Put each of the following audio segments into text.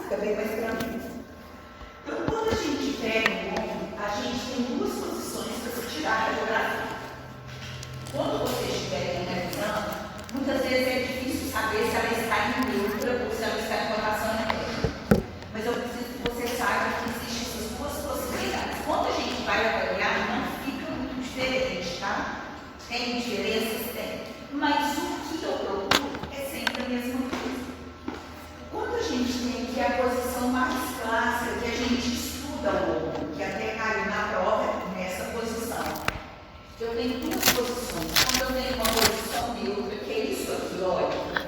fica bem mais tranquilo. Então, quando a gente pega o ombro, a gente tem duas posições para se tirar a radiografia. Quando vocês estiverem analisando, muitas vezes é difícil saber se ela está em neutra ou se ela está em rotação interna. Mas eu preciso que você saiba que existem essas duas possibilidades. Quando a gente vai avaliar, não fica muito diferente, tá? Tem diferenças? Tem. Mas o que eu procuro é sempre a mesma coisa. Quando a gente tem aqui a posição mais clássica, que a gente estuda o ombro, que até caiu na prova, nessa posição. Eu tenho duas posições. Quando eu tenho uma posição neutra, que é isso aqui, olha,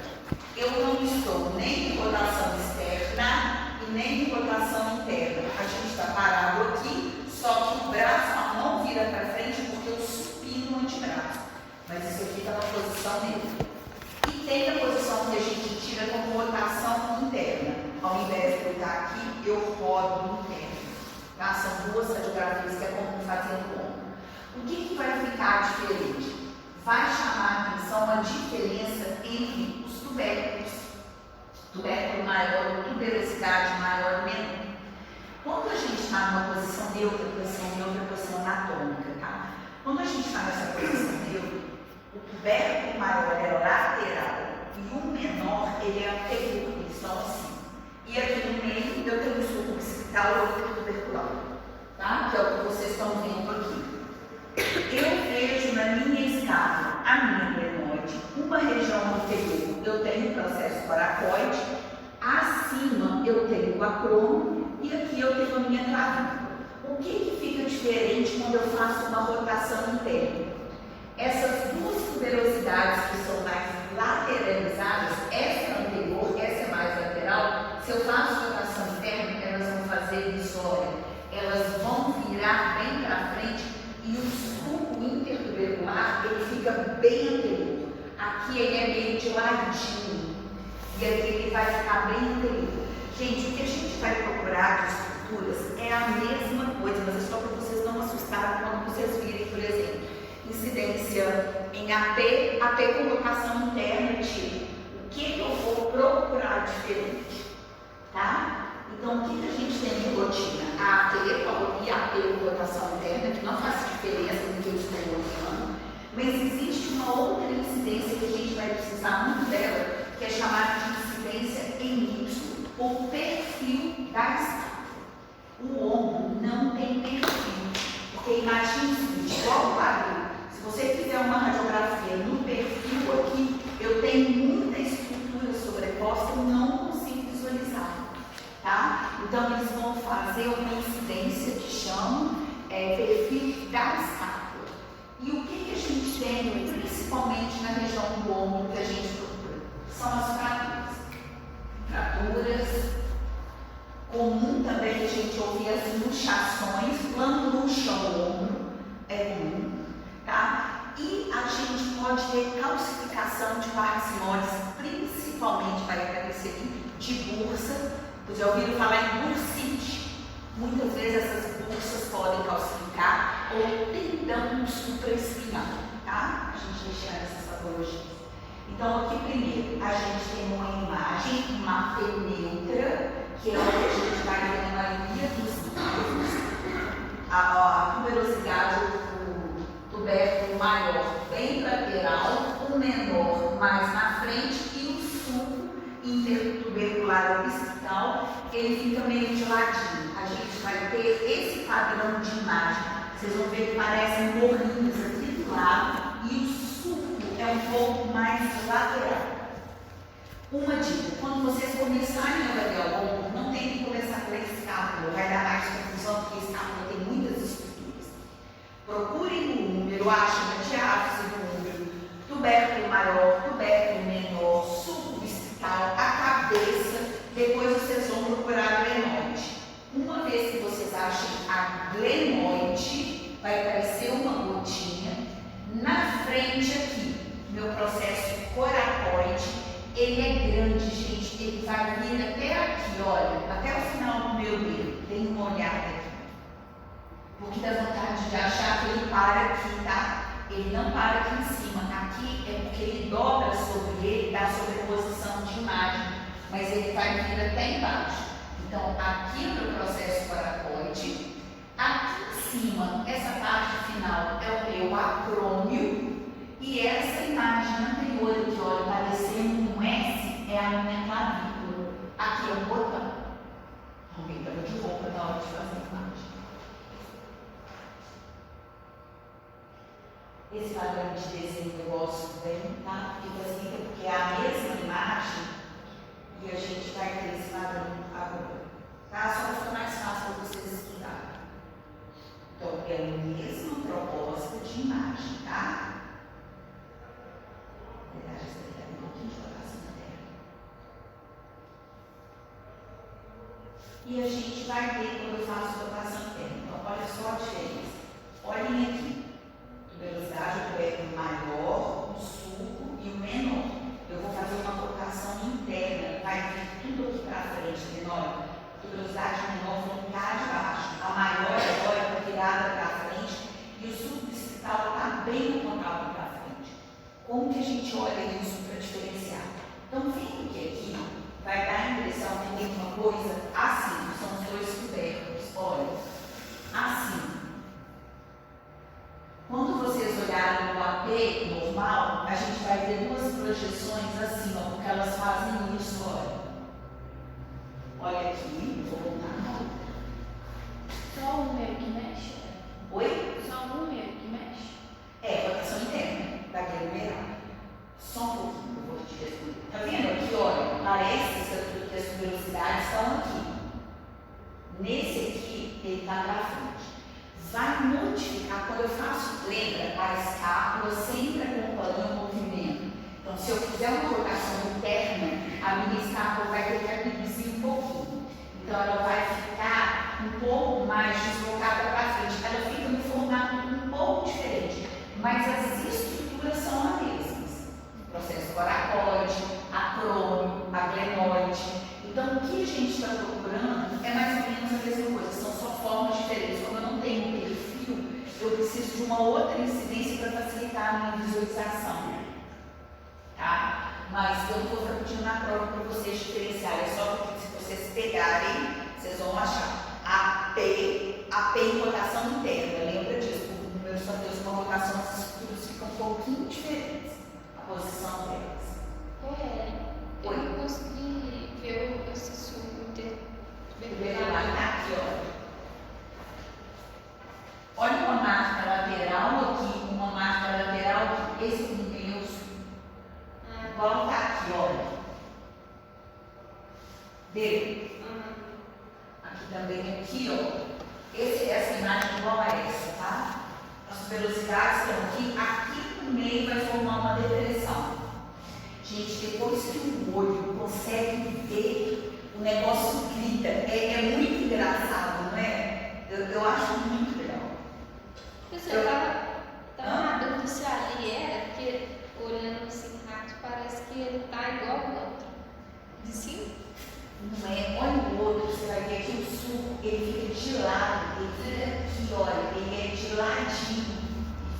eu não estou nem em rotação externa e nem em rotação interna. A gente está parado aqui, só que o braço, a mão vira para frente porque eu supino o antebraço. Mas isso aqui está na posição neutra. E tem a posição que a gente tira como rotação interna. Ao invés de eu estar aqui, eu rodo interno. Tá? São duas radiografias que é comum fazer no ombro. O que vai ficar diferente? Vai chamar a atenção a diferença entre os tubérculos. Tubérculo maior, tuberosidade maior, menor. Quando a gente está numa posição neutra, posição anatômica, tá? Quando a gente está nessa posição neutra, o tubérculo maior é lateral e o menor ele é anterior, eles estão assim. E aqui no meio eu tenho um sulco occipital e outro tubercular, tá? Que é o que vocês estão vendo aqui. Eu vejo na minha escala a minha glenoide, uma região anterior eu tenho o processo coracoide, acima eu tenho o acromo e aqui eu tenho a minha clavícula. O que fica diferente quando eu faço uma rotação interna? Essas duas tuberosidades que são mais lateralizadas, essa é anterior, essa é mais lateral, se eu faço rotação interna, elas vão fazer isso, olha, elas vão virar bem para frente e o sulco intertubercular, ele fica bem anterior. Aqui ele é meio de ladinho e aqui ele vai ficar bem anterior. Gente, o que a gente vai procurar de estruturas é a mesma coisa, mas é só para vocês não assustarem quando vocês virem, por exemplo, incidência em AP com rotação interna, tipo, o que eu vou procurar diferente, tá? Então, o que a gente tem de rotina? A AP e AP com rotação interna, que não faz diferença no que eu estou olhando, mas existe uma outra incidência que a gente vai precisar muito dela, que é chamada de incidência em Y, ou perfil da escala. O ombro não tem perfil, porque imagine o seguinte, igual o quadril. Se você fizer uma radiografia no perfil aqui, eu tenho muita estrutura sobreposta e não consigo visualizar, tá? Então, eles vão fazer uma incidência que chamam perfil da escápula. E o que a gente tem, principalmente na região do ombro, que a gente procura? São as fraturas. Fraturas, comum também a gente ouvir as luxações, quando luxa o ombro, é comum. Tá? E a gente pode ter calcificação de parcimônias, principalmente vai aparecer aqui, de bursa. Vocês já ouviram falar em bursite? Muitas vezes essas bursas podem calcificar ou tendão supraespinhal, tá? A gente vai chegar nessas patologias. Então, aqui primeiro, a gente tem uma imagem, uma P neutra, que é o que a gente vai ver na maioria dos casos. A tuberosidade do tubérculo maior bem lateral, o menor mais na frente e o sulco intertubercular obstical, ele fica meio de ladinho. A gente vai ter esse padrão de imagem. Vocês vão ver que parecem bolinhas aqui do lado e o sulco é um pouco mais lateral. Uma dica, quando vocês começarem a avaliar o ombro, não tem que começar pela escápula, vai dar mais confusão porque a escápula tem muitas estruturas. Procurem no número, achem a diáfise do número, tubérculo maior, tubérculo menor, sulco distal, a cabeça, depois vocês vão procurar a glenoide. Uma vez que vocês achem a glenoide, vai aparecer uma gotinha. Na frente aqui, meu processo coracoide, ele é grande, gente, ele vai vir até aqui, olha, até o final do meu dedo, tem uma olhada aqui. Porque dá vontade de achar que ele para aqui, tá? Ele não para aqui em cima, aqui é porque ele dobra sobre ele, dá sobreposição de imagem, mas ele vai vir até embaixo. Então, aqui é o meu processo coracoide. Aqui em cima, essa parte final é o meu acrômio. E essa imagem anterior aqui, olha, parecendo um S, é a minha clavícula. Aqui é o botão. Alguém estava de roupa na hora de fazer a imagem. Esse padrão de desenho eu gosto bem, tá? Porque é a mesma imagem e a gente vai ter esse padrão agora. Tá? Só fica mais fácil para vocês estudarem. Então, é a mesma proposta de imagem, tá? Na verdade, essa aqui é um pouquinho de rotação na Terra. E a gente vai ver quando eu faço rotação interna. Então, olha só a diferença. Olhem aqui. Velocidade, eu pego o maior, o sulco e o menor. Eu vou fazer uma rotação interna, vai vir tudo aqui para frente, menor. A velocidade menor vão cá de baixo. A maior agora está virada para frente e o sulco distal está bem apontado para frente. Como que a gente olha isso para diferenciar? Então, vendo que aqui vai dar a impressão que tem uma coisa assim, são os dois tubérculos. Olha, assim. Quando vocês olharem no AP normal, a gente vai ver duas projeções assim, ó, porque elas fazem isso, olha. Olha aqui, vou voltar. Só um número que mexe? Oi? Só um número que mexe? É, rotação interna, da numeral. Só um pouquinho, eu vou te responder. Tá vendo aqui, olha, parece que as velocidades estão aqui. Nesse aqui, ele está para frente. Vai modificar, quando eu faço, lembra, a escápula sempre acompanha o movimento. Então, se eu fizer uma rotação interna, a minha escápula vai ter que reduzir um pouquinho. Então, ela vai ficar um pouco mais deslocada para frente. Ela fica no formato um pouco diferente, mas as estruturas são as mesmas. Processo coracoide, acrômio, aglenoide. Então, o que a gente está procurando é mais ou menos a mesma coisa, são só formas diferentes. Como eu não tenho um perfil, eu preciso de uma outra incidência para facilitar a minha visualização. Tá? Mas eu não vou repetir na prova para vocês diferenciarem, é só porque se vocês pegarem, vocês vão achar AP em rotação interna. Lembra disso? O número só tem uma rotação, as estruturas ficam um pouquinho diferentes, a posição delas. Eu não consegui ver esse sulco tuberolar. Aqui, ó. Olha uma marca lateral aqui, uma marca lateral aqui. Esse pneu igual tá aqui, olha. Deu? Aqui também, aqui, ó. Essa imagem igual a essa, tá? As velocidades estão aqui. Aqui no meio vai formar uma depressão. Gente, depois que o olho consegue ver, o negócio grita. É muito engraçado, não é? Eu acho muito legal. Eu tava na dúvida se ali era, porque olhando assim rápido, parece que ele tá igual ao outro. De cima? Não é? Olha o outro, você vai ver que o sulco, ele fica de lado, ele fica aqui, olha, ele é de ladinho,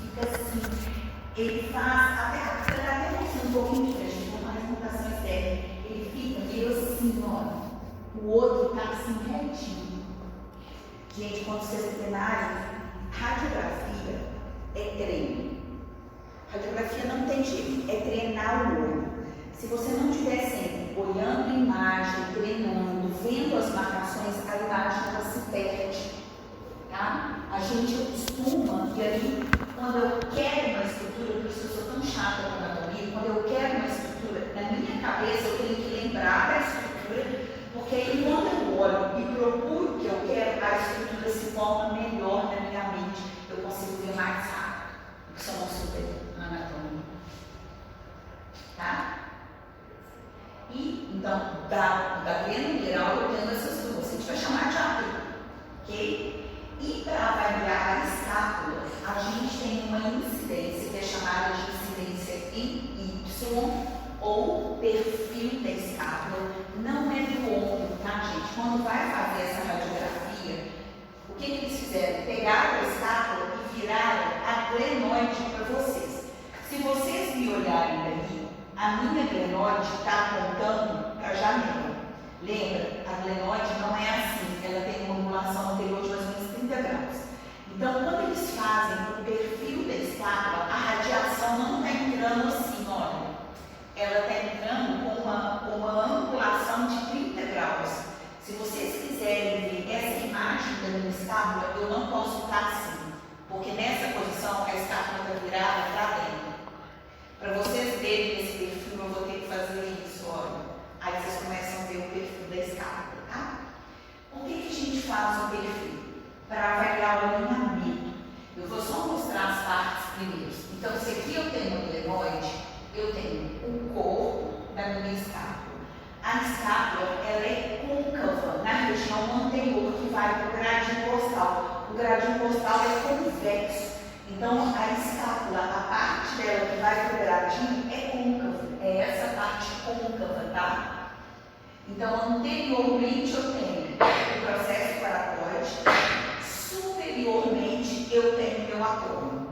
ele fica assim. Ele faz, até um pouquinho diferente, com mais mutação externa. Ele fica meio assim, ó. O outro tá assim retinho. Gente, quando vocês treinarem, radiografia é treino. Radiografia não tem jeito, é treinar o olho. Se você não estiver sempre olhando a imagem, treinando, vendo as marcações, a imagem ela se perde. Tá? A gente acostuma, e aí, quando eu quero uma estrutura, por isso eu sou tão chata com anatomia, quando eu quero uma estrutura, na minha cabeça eu tenho que lembrar da estrutura, porque aí quando eu olho e procuro o que eu quero, a estrutura se forma melhor na minha mente, eu consigo ver mais rápido, porque sou uma super anatomia. Tá? E, então, da plena geral eu tenho essas duas, a gente vai chamar de ápice, ok? E para avaliar a escápula, a gente tem uma incidência que é chamada de incidência em Y, ou perfil da escápula. Não é do ombro, tá, gente? Quando vai fazer essa radiografia, o que eles fizeram? Pegaram a escápula e viraram a glenoide para vocês. Se vocês me olharem daqui, a minha glenoide está apontando para a janela. Lembra? A glenoide não é da minha escápula, eu não posso estar assim, porque nessa posição a escápula está virada para dentro. Para vocês verem esse perfil, eu vou ter que fazer isso, olha. Aí vocês começam a ver o perfil da escápula, tá? Por que a gente faz o perfil? Para avaliar o alinhamento. Eu vou só mostrar as partes primeiro. Então, se aqui eu tenho o glenoide, eu tenho o corpo da minha escápula. A escápula, ela é côncava na região anterior que vai para o gradil costal. O gradil costal é convexo. Então, a escápula, a parte dela que vai para o gradil é côncava. É essa parte côncava, tá? Então, anteriormente eu tenho o processo paracoide, superiormente eu tenho meu acrônio.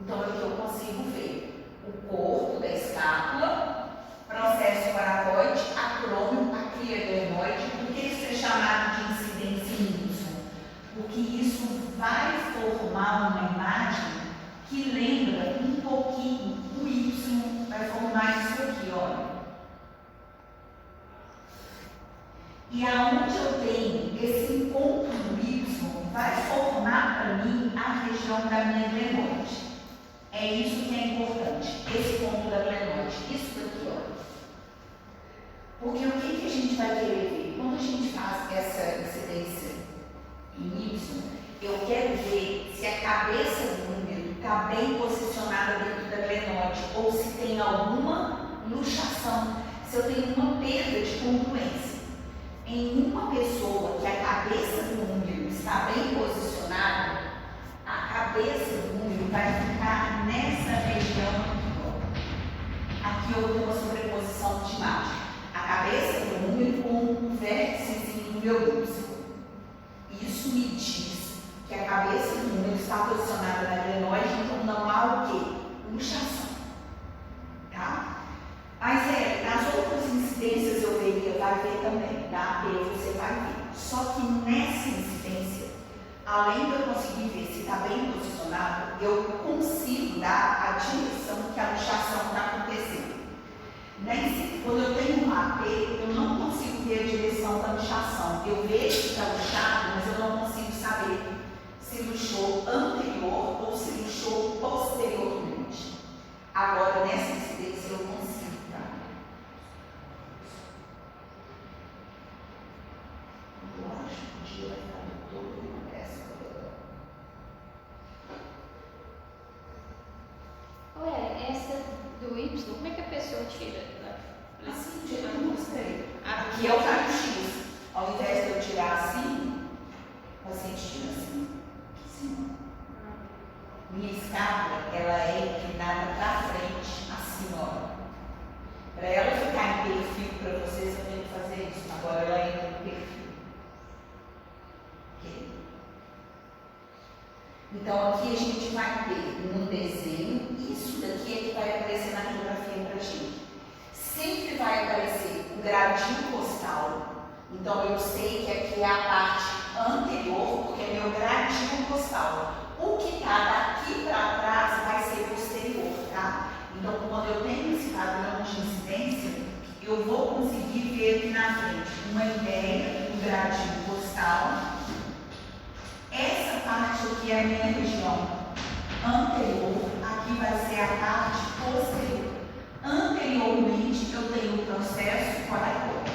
Então, aqui eu consigo ver o corpo da escápula, processo paracoide, acrônio, aqui é glenoide. Por que isso é chamado de incidência Y? Porque isso vai formar uma imagem que lembra um pouquinho o Y, vai formar isso aqui, olha. E aonde eu tenho esse encontro do Y, vai formar para mim a região da minha glenoide. É isso que é importante, esse ponto da glenoide, isso daqui, olha. Porque o que a gente vai querer ver? Quando a gente faz essa incidência em Y, eu quero ver se a cabeça do número está bem posicionada dentro da glenoide ou se tem alguma luxação, se eu tenho uma perda de congruência. Em uma pessoa que a cabeça do número está bem posicionada, a cabeça do número vai ficar nessa região aqui, ó. Aqui eu tenho uma sobreposição de imagem. A cabeça do número com um vértice no meu glúteo. Isso me diz que a cabeça do número está posicionada na glenoide, então não há o quê? Luxação. Tá? Mas nas outras incidências eu veria, vai ver também, tá? Você vai ver. Só que nessa incidência, além de eu conseguir ver se está bem posicionado, eu consigo dar a direção que a luxação está acontecendo. Quando eu tenho um AP, eu não consigo ver a direção da luxação. Eu vejo que está luxado, mas eu não consigo saber se luxou anterior ou se luxou posteriormente. Agora, nessa incidência, eu consigo, tá? Eu acho que o dia vai estar todo essa. Ué, essa do Y, como é que a pessoa tira? Assim, do jeito que eu mostrei. Aqui é o raio-x. Ao invés de eu tirar assim, o paciente tira assim. Assim. Minha escápula, ela é inclinada para frente, assim, ó. Para ela ficar em perfil para vocês, eu tenho que fazer isso. Agora ela entra no perfil. Ok? Então, aqui a gente vai ter um desenho. Isso daqui é que vai aparecer na fotografia para a gente. Sempre vai aparecer o gradil costal. Então, eu sei que aqui é a parte anterior, porque é meu gradil costal. O que está daqui para trás vai ser posterior, tá? Então, quando eu tenho esse padrão de incidência, eu vou conseguir ver aqui na frente uma ideia do gradil costal. Essa parte aqui é a minha região anterior, aqui vai ser a parte posterior. Anteriormente, eu tenho o processo paracoide.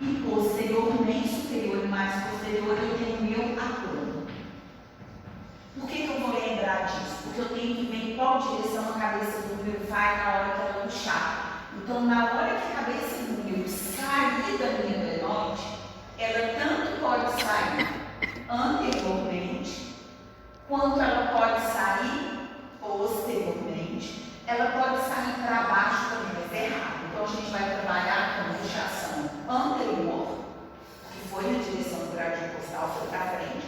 E posteriormente, superior e mais posterior, eu tenho meu acrônio. Por que eu vou lembrar disso? Porque eu tenho que ver em qual direção a cabeça do número vai na hora que ela puxar. Então, na hora que a cabeça do número sair da minha glenoide, ela tanto pode sair anteriormente, quanto ela pode sair posteriormente, ela pode sair para baixo também, mas é errado. Então a gente vai trabalhar com luxação anterior, que foi na direção do gradil costal, foi para frente,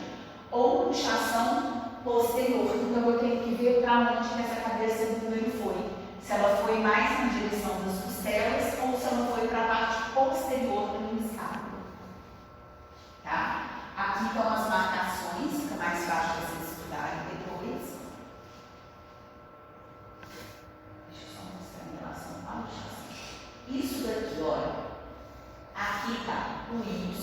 ou luxação posterior. Então eu tenho que ver para onde que essa cabeça do número foi. Se ela foi mais na direção das costelas ou se ela foi para a parte posterior da minha escápula. Tá? Aqui estão as marcações, fica mais fácil vocês estudarem depois. Deixa eu só mostrar em relação à luxação. Isso daqui, olha, aqui aqui está o Y,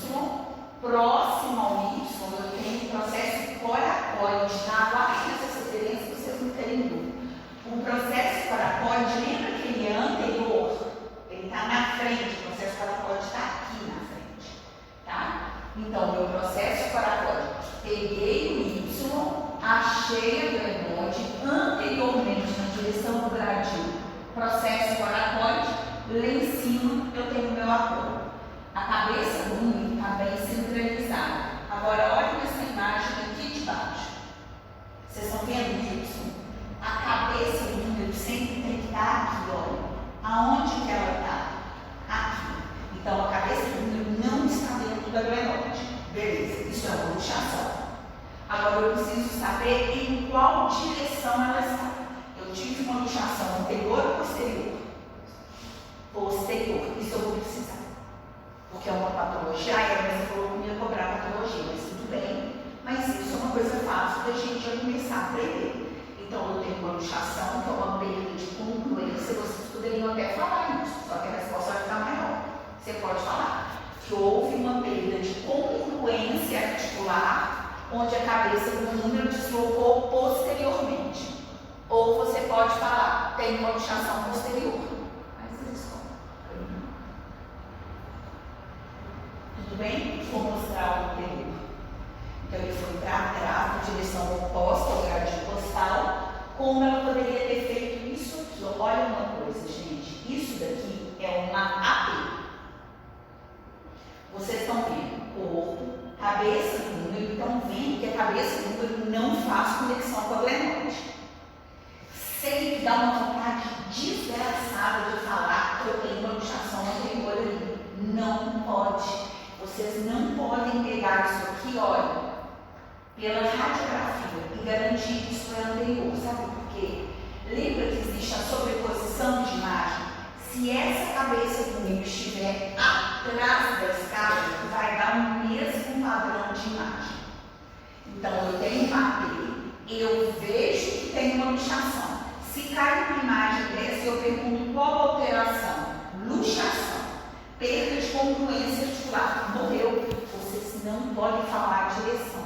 próximo ao Y, eu tenho o processo coracoide, tá? Guardem essas referências para vocês não terem dúvida. O processo coracoide, lembra que ele é anterior? Ele está na frente, o processo coracoide está aqui na frente, tá? Então, meu processo coracoide, peguei o Y, achei a glenoide anteriormente na direção do gradil, processo coracoide, lá em cima eu tenho meu apoio. A cabeça do número está bem centralizada. Agora, olhem essa imagem aqui de baixo. Vocês estão vendo o Y? A cabeça do número sempre tem que estar aqui, olha. Aonde que ela está? Aqui. Então, a cabeça do número não está dentro da glenoide. Beleza, isso é uma luxação. Agora, eu preciso saber em qual direção ela está. Eu tive uma luxação anterior ou posterior? Posterior. Isso eu vou precisar. Porque é uma patologia. Você falou que ia cobrar patologia, mas tudo bem. Mas isso é uma coisa fácil da gente já começar a aprender. Então, eu tenho uma luxação, que é uma perda de congruência. Vocês poderiam até falar isso, só que a resposta vai ficar maior. Você pode falar que houve uma perda de congruência articular, onde a cabeça do número deslocou posteriormente. Ou você pode falar, tem uma luxação posterior. Mas vocês escolhem. Tudo bem? Vou mostrar o anterior. Então, ele foi para trás, na direção oposta ao gradil postal. Como ela poderia ter feito isso aqui? Olha uma coisa, gente. Isso daqui é uma AP. Vocês estão vendo corpo, cabeça do número, estão vendo que a cabeça do número não faz conexão com a glenoide. Sei que dá uma vontade desgraçada de falar que eu tenho uma luxação anterior ali. Não pode. Vocês não podem pegar isso aqui, olha, pela radiografia e garantir que isso é anterior. Sabe por quê? Lembra que existe a sobreposição de imagem? Se essa cabeça do número estiver atrás da escada, vai dar o mesmo padrão de imagem. Então, eu tenho uma AP, eu vejo que tem uma luxação. Se cai uma imagem dessa, eu pergunto qual alteração? Luxação. Perda de congruência articular. Morreu. Vocês não podem falar a direção.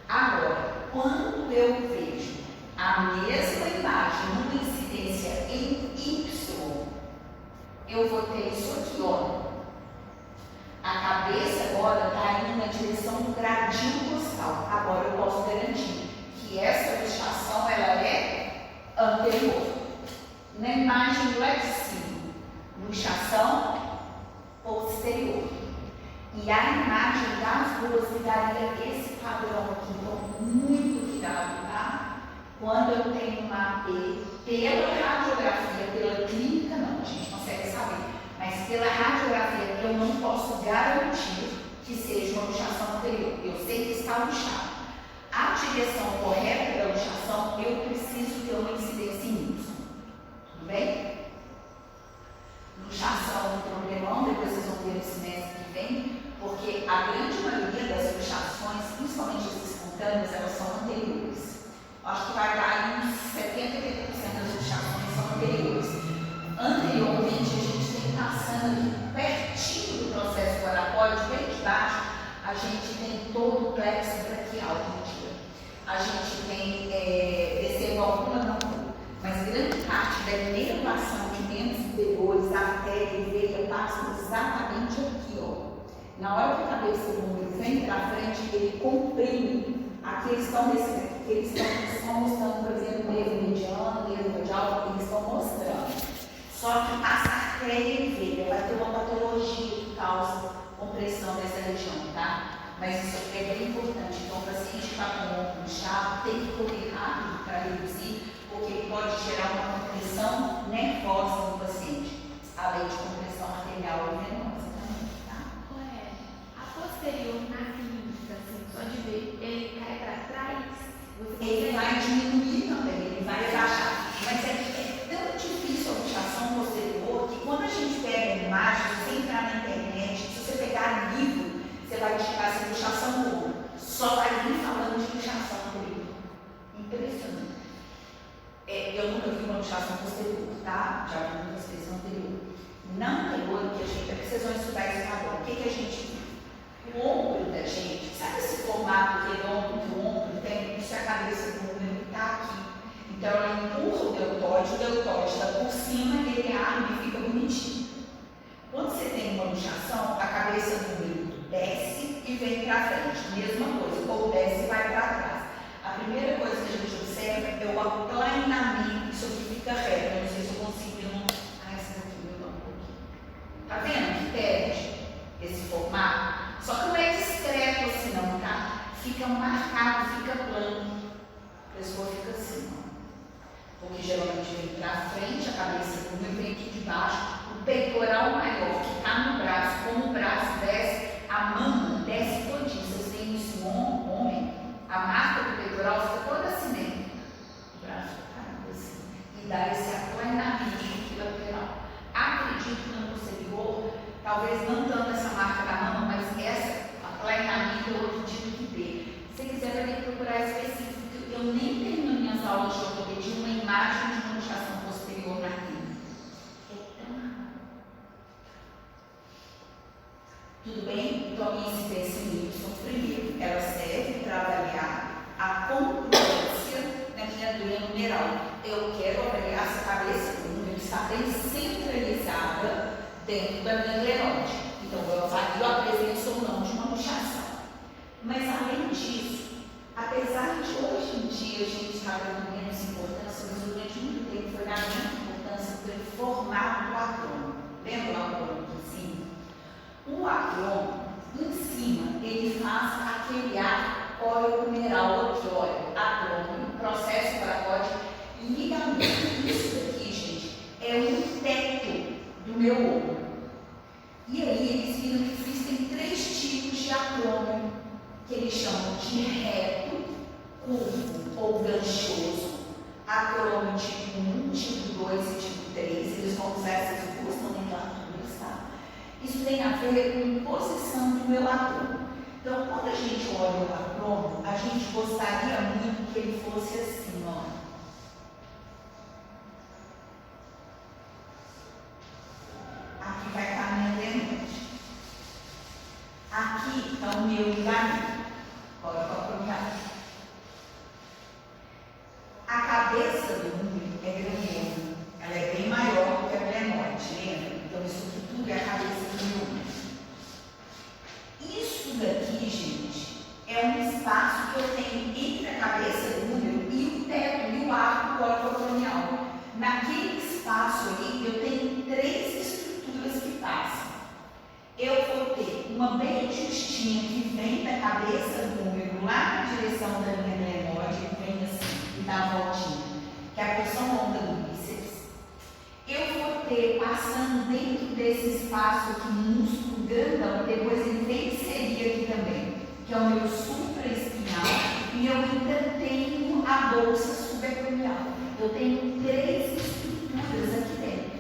Agora, quando eu vejo a mesma imagem numa incidência em Y, eu vou ter isso aqui, olha. A cabeça agora está indo na direção do gradil postal. Agora eu posso garantir que essa luxação ela é anterior. Na imagem lá de cima, luxação posterior. E a imagem das duas me daria esse padrão aqui. Então, muito cuidado, tá? Quando eu tenho uma AP, pela radiografia, pela clínica, não, a gente consegue saber. Mas pela radiografia, eu não posso garantir que seja uma luxação anterior. Eu sei que está luxado. A direção correta da luxação, eu preciso ter uma incidência em Y. Tudo bem? Luxação é um problemão, depois vocês vão ver no semestre que vem, porque a grande maioria das luxações, principalmente as espontâneas, elas são anteriores. Acho que vai dar aí uns 70, 80% das luxações são anteriores. Anteriormente, a gente tem passando aqui pertinho do processo coracoide, bem de baixo, a gente tem todo o plexo braquial, mentira. A gente tem, descendo alguma não, mas grande parte da inervação de membros superiores, artéria e veia, passa exatamente aqui, ó. Na hora que a cabeça do número vem para frente, ele comprime. Aqui eles estão mostrando, por exemplo, o nervo mediano, o nervo medial, eles estão mostrando. Só que passa artéria e veia, vai ter uma patologia que causa compressão dessa região, tá? Mas isso aqui é bem importante. Então, o paciente que está com o ombro inchado tem que correr rápido para reduzir, porque pode gerar uma compressão nervosa no paciente, além de compressão arterial e venosa também, tá? A posterior na clínica, assim, só de ver, ele cai para trás? Ele vai diminuir também, ele vai abaixar. Mas é tão difícil a luxação posterior que quando a gente pega a imagem, se você entrar na internet, se você pegar livro, você vai digitar essa luxação no ombro. Só vai vir falando de luxação anterior. Impressionante. Eu nunca vi uma luxação posterior, tá? Já vi muitas vezes anterior. Na anterior, que a gente vocês vão estudar esse padrão. O que a gente viu? O ombro da gente, sabe esse formato redondo que o ombro tem? Isso é a cabeça do ombro que está aqui. Então ela empurra o deltóide está por cima, ele abre e fica bonitinho. Quando você tem uma luxação, a cabeça do ombro desce e vem para frente. Mesma coisa, ou desce e vai para trás. A primeira coisa que a gente observa é o aplanamento. Isso aqui fica reto. Eu não sei se eu consigo. Essa daqui eu não um pouquinho. Tá vendo que perde esse formato? Só que não é discreto assim, não, tá? Fica marcado, fica plano. A pessoa fica assim, ó. Porque geralmente vem pra frente, a cabeça do ombro vem aqui de baixo. O peitoral maior que tá no braço, como o braço desce, a mama desce todinha. Vocês veem isso no homem, a marca do peitoral fica toda assim dentro. O braço fica assim. E dá esse aplanamento lateral. Acredito que no posterior, talvez não tanto essa marca da mama, mas essa aplanamento eu acredito que dê. Se quiser, vai ter que procurar específico. Eu nem termino minhas aulas de ortopedia uma imagem de uma luxação posterior na clínica. É tão raro. Tudo bem? Então, a minha incidência em Y, primeiro, ela serve para avaliar a congruência na minha dor numeral. Eu quero avaliar se a cabeça do número está bem centralizada dentro da minha glenoide. Então, eu avalio a presença ou não de uma luxação. Mas, além disso, apesar de hoje em dia a gente estar dando menos importância, mas durante muito tempo foi dada muita importância pelo formato do acrônimo. Lembra o acrônimo em cima? O acrônimo, em cima, ele faz aquele ar coreonumeral aqui, olha, acrônimo, processo coracoide e ligamento. Isso daqui, gente, é um teto do meu ombro. E aí eles viram que existem 3 tipos de acrônimo, que eles chamam de reto, curvo ou ganchoso, acrônimo tipo 1, tipo 2 e tipo 3. Eles vão usar essas duas nomenclaturas, tá? Isso tem a ver com posição do meu acrônimo. Então, quando a gente olha o acrônimo, a gente gostaria muito que ele fosse assim, ó. Aqui vai estar a minha glenoide. Aqui está o meu ligamento. Agora para acompanhar. A cabeça do número é grandona. Ela é bem maior do que a glenoide, lembra? Então, isso aqui tudo é a cabeça do número. Isso daqui, gente, é um espaço que eu tenho entre a cabeça do número e o teto e o arco coreoacromial. Naquele espaço ali, eu tenho 3 estruturas que passam. Eu vou ter uma bem justinha que vem da cabeça do número lá na direção da minha glenoide, que vem assim, e dá a voltinha, que é a porção longa do bíceps. Eu vou ter, passando dentro desse espaço aqui, músculo grandão, depois ele vem inserir aqui também, que é o meu supraespinhal, e eu ainda tenho a bolsa subacromial. Eu tenho 3 estruturas aqui dentro.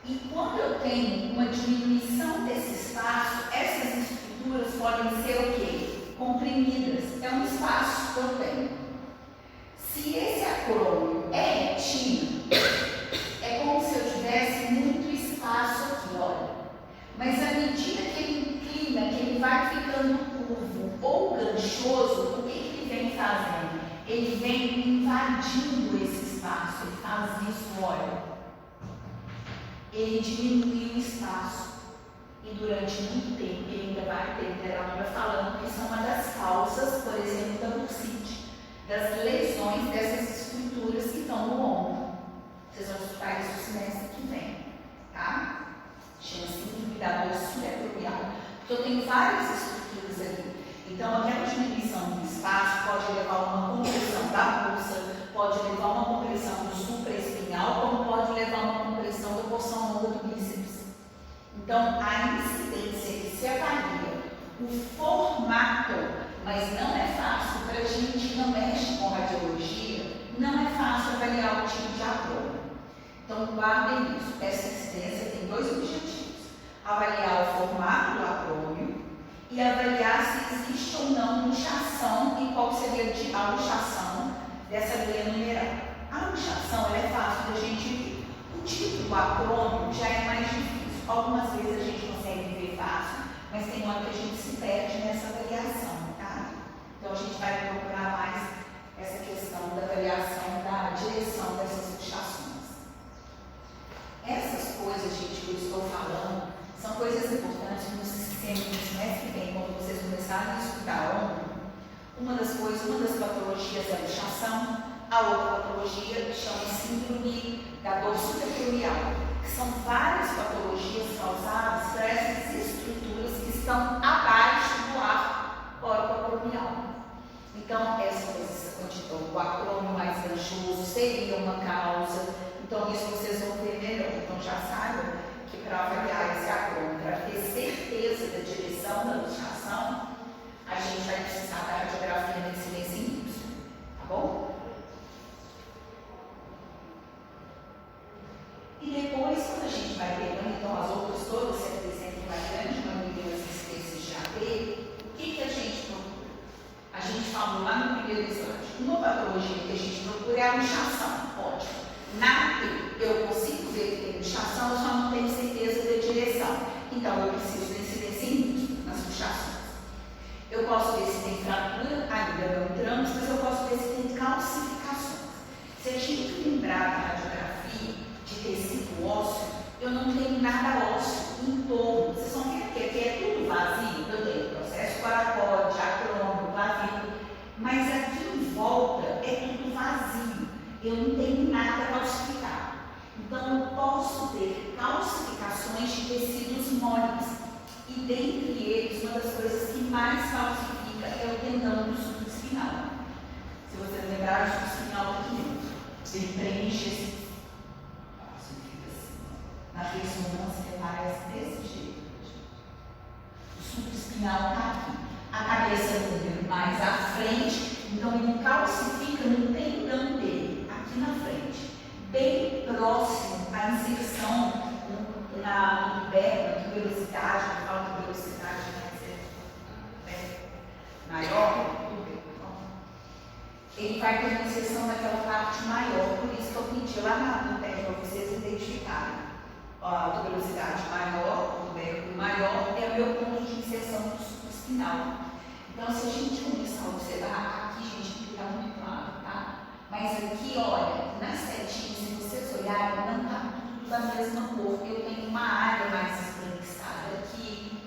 E quando eu tenho uma diminuição desse espaço, essas estruturas podem ser o quê? Comprimidas. É um espaço que eu tenho. Se esse acrônimo é retinho, é como se eu tivesse muito espaço aqui, olha. Mas à medida que ele inclina, que ele vai ficando curvo ou ganchoso, o que ele vem fazendo? Ele vem invadindo esse espaço. Ele faz isso, olha. Ele diminui o espaço e durante muito tempo ele ainda vai ter literatura falando que são uma das causas, por exemplo, da bursite, das lesões dessas estruturas que estão no ombro. Vocês vão estudar isso no semestre que vem, tá? Chama-se inibidor subacromial. Porque eu tenho várias estruturas ali. Então, aquela diminuição do espaço pode levar a uma compressão da bolsa, pode levar a uma compressão do supraespinhal, como pode levar a uma compressão da porção longa do bíceps. Então, a incidência que se avalia o formato, mas não é fácil para a gente que não mexe com radiologia, não é fácil avaliar o tipo de acrônimo. Então, guardem isso. Essa incidência tem 2 objetivos: avaliar o formato do acrônimo e avaliar se existe ou não luxação e qual seria a luxação dessa veia numeral. A luxação é fácil da gente ver. O tipo do acrônimo já é mais difícil. Algumas vezes a gente consegue ver fácil, mas tem hora que a gente se perde nessa avaliação, tá? Então a gente vai procurar mais essa questão da avaliação da direção dessas luxações. Essas coisas, gente, que eu estou falando, são coisas importantes no sistema do semestre que vem, quando vocês começarem a estudar uma das patologias é a luxação, a outra patologia que chama síndrome da dor supracranial, que são várias patologias causadas por essas estruturas que estão abaixo do arco oroacromial. Então, o acrônio mais ganchoso seria uma causa. Então, isso vocês vão ver melhor. Então, já saibam que para avaliar esse acrônio, para ter certeza da direção da luxação, a gente vai precisar da radiografia na incidência em Y, tá bom? E depois, quando a gente vai pegando, então, as outras todas se apresentam uma grande maioria das incidências de AT, o que a gente procura? A gente falou lá no primeiro slide. Uma patologia que a gente procura é a luxação, ótimo. Na AT, eu consigo ver que tem luxação, eu só não tenho certeza da direção. Então, eu preciso da incidência em Y nas luxações. Eu posso ver se tem fratura, ainda não entramos, mas eu posso ver se tem calcificações. Se a gente lembrar da radiografia de tecido ósseo, eu não tenho nada ósseo em torno. Vocês vão ver que aqui é tudo vazio. Eu tenho processo coracoide, acrônio, clavícula, mas aqui em volta é tudo vazio. Eu não tenho nada calcificado. Então, eu posso ter calcificações de tecidos moles. E dentre eles, uma das coisas que mais calcifica é o tendão do supraespinal. Se vocês lembrarem, o supraespinal aqui dentro, ele preenche esse. Na ressonância parece desse jeito. O supraespinal está aqui. A cabeça do mais à frente, então ele calcifica no tendão dele, aqui na frente, bem próximo à inserção na tuberna, na tuberosidade, na falta de velocidade maior, ele vai ter uma inserção naquela parte maior, por isso que eu pedi lá no teste para vocês identificarem. A tuberosidade maior, o tubérculo maior, é o meu ponto de inserção do supraespinal. Então, se a gente começar a observar, aqui, gente, fica muito claro, tá? Mas aqui, olha, nas setinhas, se vocês olharem, não está tudo da mesma cor. Eu tenho uma área mais esbranquiçada aqui,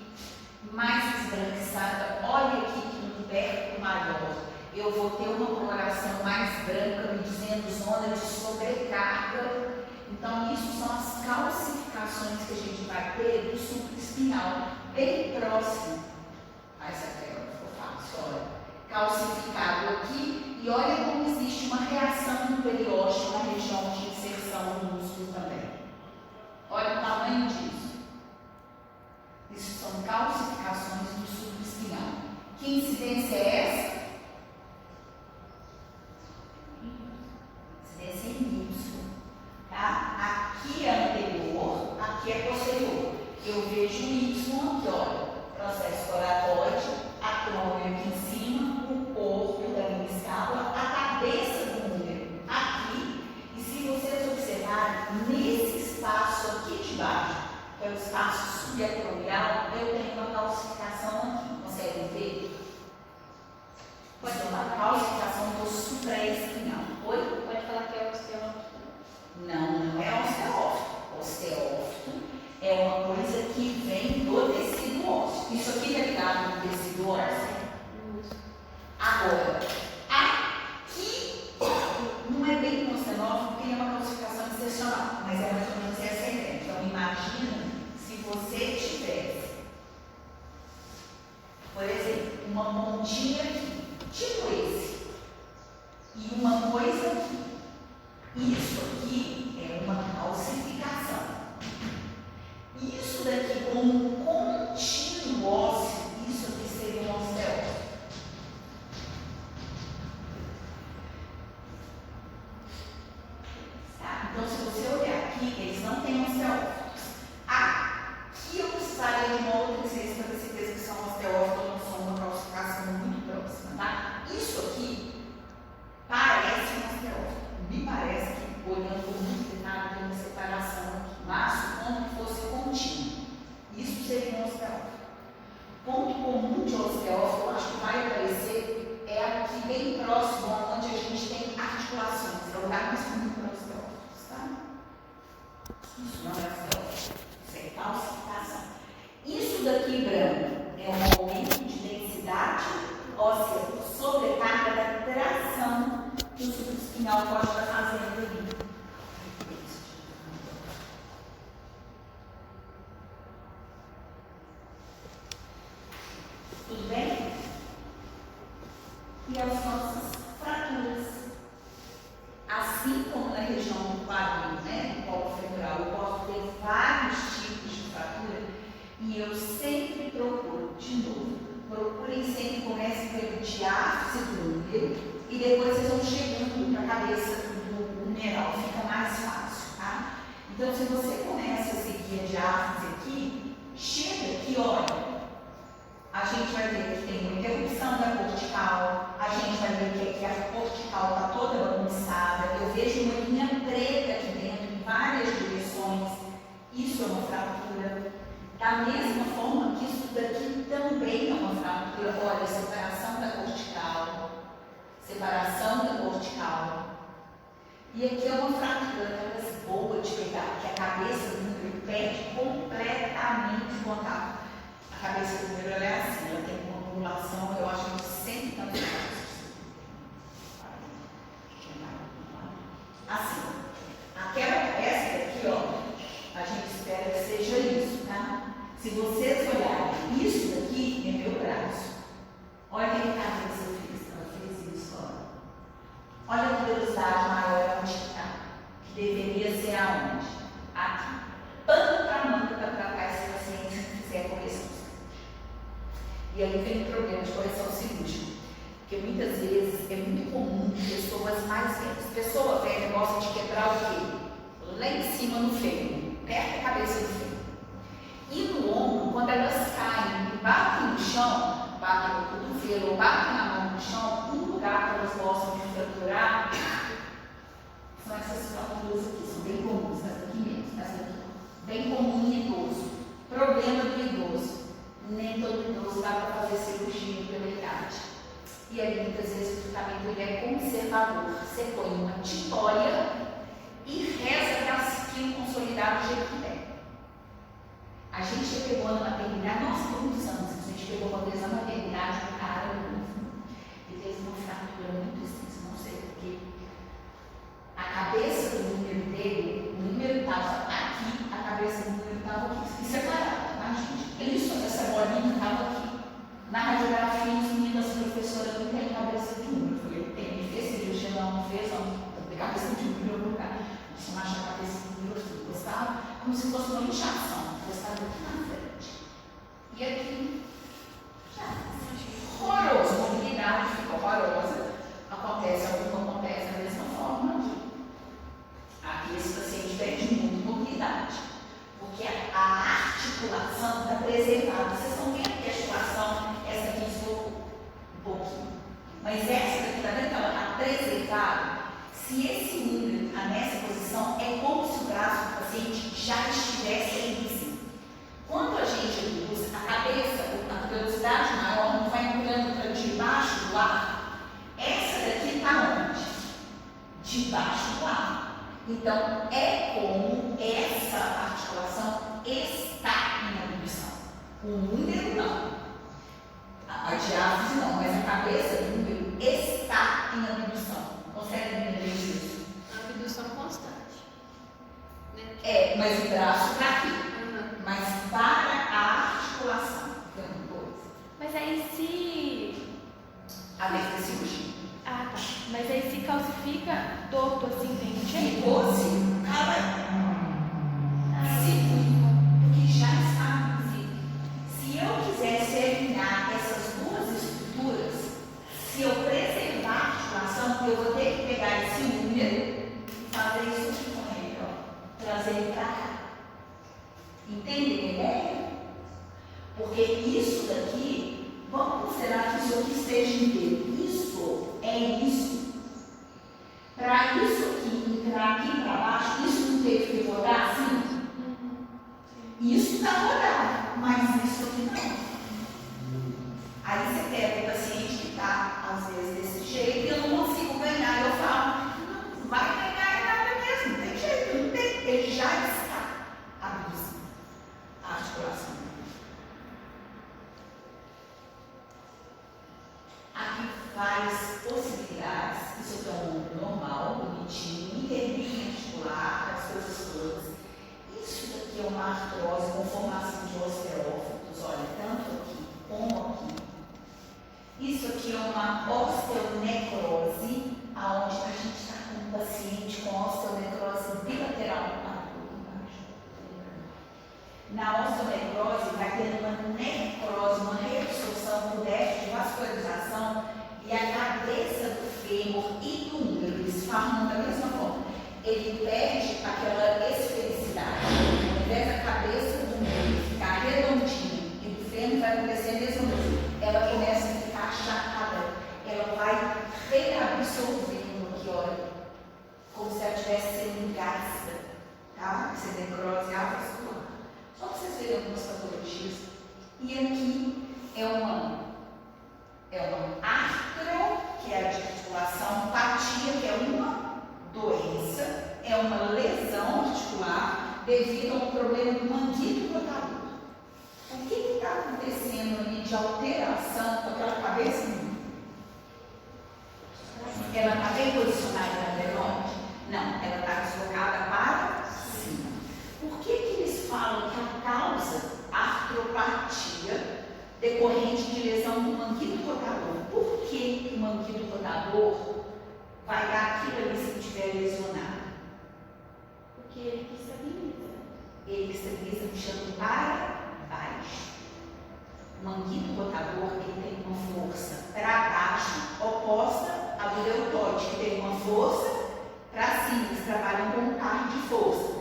mais esbranquiçada. Olha aqui que no tubérculo maior, eu vou ter uma coloração mais branca, me dizendo zona de sobrecarga. Então, isso são as calcificações que a gente vai ter do supraespinal, bem próximo a essa tela que eu faço. Olha, calcificado aqui, e olha como existe uma reação no periósteo, na região de inserção do músculo também. Olha o tamanho disso. Isso são calcificações do supraespinal. Que incidência é essa? Incidência em Y. Tá? Aqui é anterior, aqui é posterior. Eu vejo o Y aqui, olha. Processo coracoide, acrônio aqui em cima, o corpo da minha escápula, a cabeça do número aqui. E se vocês observarem, nesse espaço aqui de baixo, que é o espaço subacromial, eu tenho uma calcificação aqui. Conseguem ver? Pode ser uma calcificação do supraespinal. Oi? Pode falar que é osteófito. Não é osteófito. Osteófito é uma coisa que vem do tecido ósseo. Isso aqui é ligado no tecido ósseo. Agora, aqui não é bem osteófito porque é uma calcificação excepcional, mas é mais ou menos essa a ideia. Então, imagina se você tivesse, por exemplo, uma pontinha aqui, tipo esse, e uma coisa aqui. Isso aqui é uma calcificação. Isso daqui, como um contínuo ósseo, isso aqui seria um osteófito. Tá? Então, se você olhar aqui, eles não têm osteófitos. Aqui eu precisaria de uma outra licença para ter certeza que são osteófitos ou não são uma calcificação muito próxima. Tá? Isso aqui parece um osteófito. Me parece que, olhando por muito detalhe, tem uma separação aqui, mas como que fosse contínuo. aqui branco é um aumento de densidade óssea por sobrecarga da tração que o supraespinhal pode estar fazendo ali. Tudo bem? E as nossas fraturas. Assim como na região do quadril, né, do colo femoral, eu posso ter vários tipos de fratura e eu sempre procuro, de novo, procurem sempre, comecem pelo diáfise do úmero e depois vocês vão chegando para a cabeça do humeral, fica mais fácil, tá? Então, se você começa a seguir a diáfise aqui, chega aqui, olha. A gente vai ver que tem uma interrupção da cortical, a gente vai ver que aqui a cortical está toda bagunçada, eu vejo uma linha preta aqui dentro, em várias direções, isso é uma fratura. Da mesma forma que isso daqui também é uma fratura, olha, separação da cortical, e aqui é uma fratura, aquelas boas de pegar, que a cabeça do número perde completamente o contato. A cabeça do número é assim, ela tem uma angulação, eu acho que sempre tanto assim. Essa daqui, ó, a gente espera que seja isso, tá? Se vocês olharem, isso daqui é meu braço. Olha que cabeça eu fiz, ela fez isso, ó. Olha a velocidade maior onde está, que deveria ser aonde? Aqui. Pano para manga para tratar esse paciente se não fizer correção. E aí vem o problema de correção cirúrgica. Porque muitas vezes é muito comum pessoas mais velhas. Pessoa velha gosta de quebrar o quê? Lá em cima no fêmur, perto da cabeça do fêmur. E no ombro, quando elas caem e batem no chão, batem no cotovelo ou batem na mão no chão, um lugar que elas gostam de fraturar são essas fraturas aqui, são bem comuns, essa aqui mesmo, essa aqui. Bem comum em idoso. Problema do idoso. Nem todo idoso dá para fazer cirurgia pela idade. E aí, muitas vezes, o tratamento ele é conservador. Você põe uma titória e reza para seguir o consolidado do jeito que der. A gente já pegou na maternidade, nossa, por muitos anos, a gente pegou uma vez na maternidade um cara novo e teve uma fratura muito extensa, não sei porquê. A cabeça do número dele, o número estava aqui, a cabeça do número estava aqui, separada, tá, gente? Isso, essa bolinha estava aqui. Na radiografia, os meninos, a professora não tem cabeça de número. Eu falei, tem, ele fez cirurgia, não fez, não. Tem cabeça de número em algum lugar. Isso não acha a cabeça de número, eu gostava como se fosse uma inchação. Gostava aqui na frente. E aqui, já, horroroso. A mobilidade fica horrorosa. Acontece a mesma forma aqui. Aqui esse paciente perde muito mobilidade. Porque a articulação está preservada. Vocês estão vendo que a articulação, essa aqui estou um pouquinho. Mas essa daqui, está vendo que ela está preservada? Se esse número está nessa posição, é como se o braço do paciente já estivesse em cima. Quando a gente usa a cabeça, a velocidade maior não vai entrando para debaixo do ar, essa daqui está onde? Debaixo do ar. Então, é como essa articulação está em abdução. O número não. A diáfise não, mas a cabeça do número está em abdução. Consegue entender isso? Abdução constante. Né? É, mas o braço está aqui. Mas para a articulação. Tem coisa. Mas aí se... A cirurgia. Ah, tá. Mas aí se calcifica torto assim, tem jeito? Ficou-se, cara. Porque já está visível. Se eu quisesse eliminar essas duas estruturas, se eu preservar a articulação, eu vou ter que pegar esse número e fazer isso aqui com ele, ó. Trazer ele para cá. Entende a ideia? Porque isso daqui, vamos considerar que isso aqui esteja inteiro. Isso é isso. Para isso aqui entrar aqui para baixo, isso não teve que rodar assim? Isso está rodado, mas isso aqui não. Aí você pega o paciente que está, às vezes, desse jeito, e eu não consigo ganhar. Eu falo, não vai ganhar nada mesmo, não tem jeito, não tem. Ele já está abduzindo a articulação. várias possibilidades. Isso aqui é um ombro normal, bonitinho, interlinha articular, as coisas todas. Isso daqui é uma artrose com formação de osteófitos, olha, tanto aqui como aqui. Isso aqui é uma osteonecrose, aonde a gente está com um paciente com osteonecrose bilateral. Na osteonecrose vai ter uma necrose, uma reabsorção por déficit de vascularização, e a cabeça do fêmur e do úmero, eles formam da mesma forma. Ele perde aquela esfericidade. Ao invés da cabeça do úmero ficar redondinha e do fêmur vai acontecer a mesma coisa. Ela começa a ficar achatada. Ela vai reabsorvendo aqui, olha, como se ela estivesse sendo gasta, tá? Essa necrose avascular. Só para vocês verem algumas patologias. E aqui é uma artro, que é a de articulação, patia, que é uma doença, é uma lesão articular devido a um problema do manguito rotador. O que está acontecendo ali de alteração com aquela cabeça? Ela está bem posicionada na adenoide? Não, ela está deslocada para cima. Por que eles falam que a causa artropatia decorrente de lesão do manguito rotador? Por que o manguito rotador vai dar aquilo ali se estiver lesionado? Porque ele que estabiliza. Ele estabiliza puxando para baixo. O manguito rotador ele tem uma força para baixo oposta à do deltoide, que tem uma força para cima. Eles trabalham com um carro de força,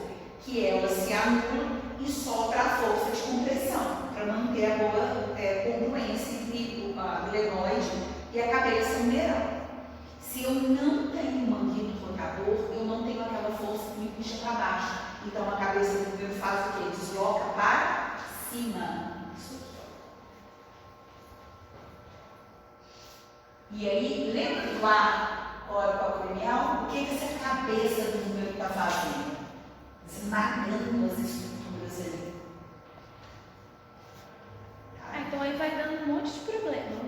que ela se anula e sobra a força de compressão, para manter a boa congruência entre a glenoide e a cabeça humeral. Se eu não tenho um manguito rotador, eu não tenho aquela força que me puxa para baixo. Então a cabeça do meu faz o quê? Desloca para cima. Isso aqui, ó. E aí, lembra do ar coracoacromial? O que essa cabeça do meu está fazendo? Esmagando as estruturas ali. Ah, então aí vai dando um monte de problema.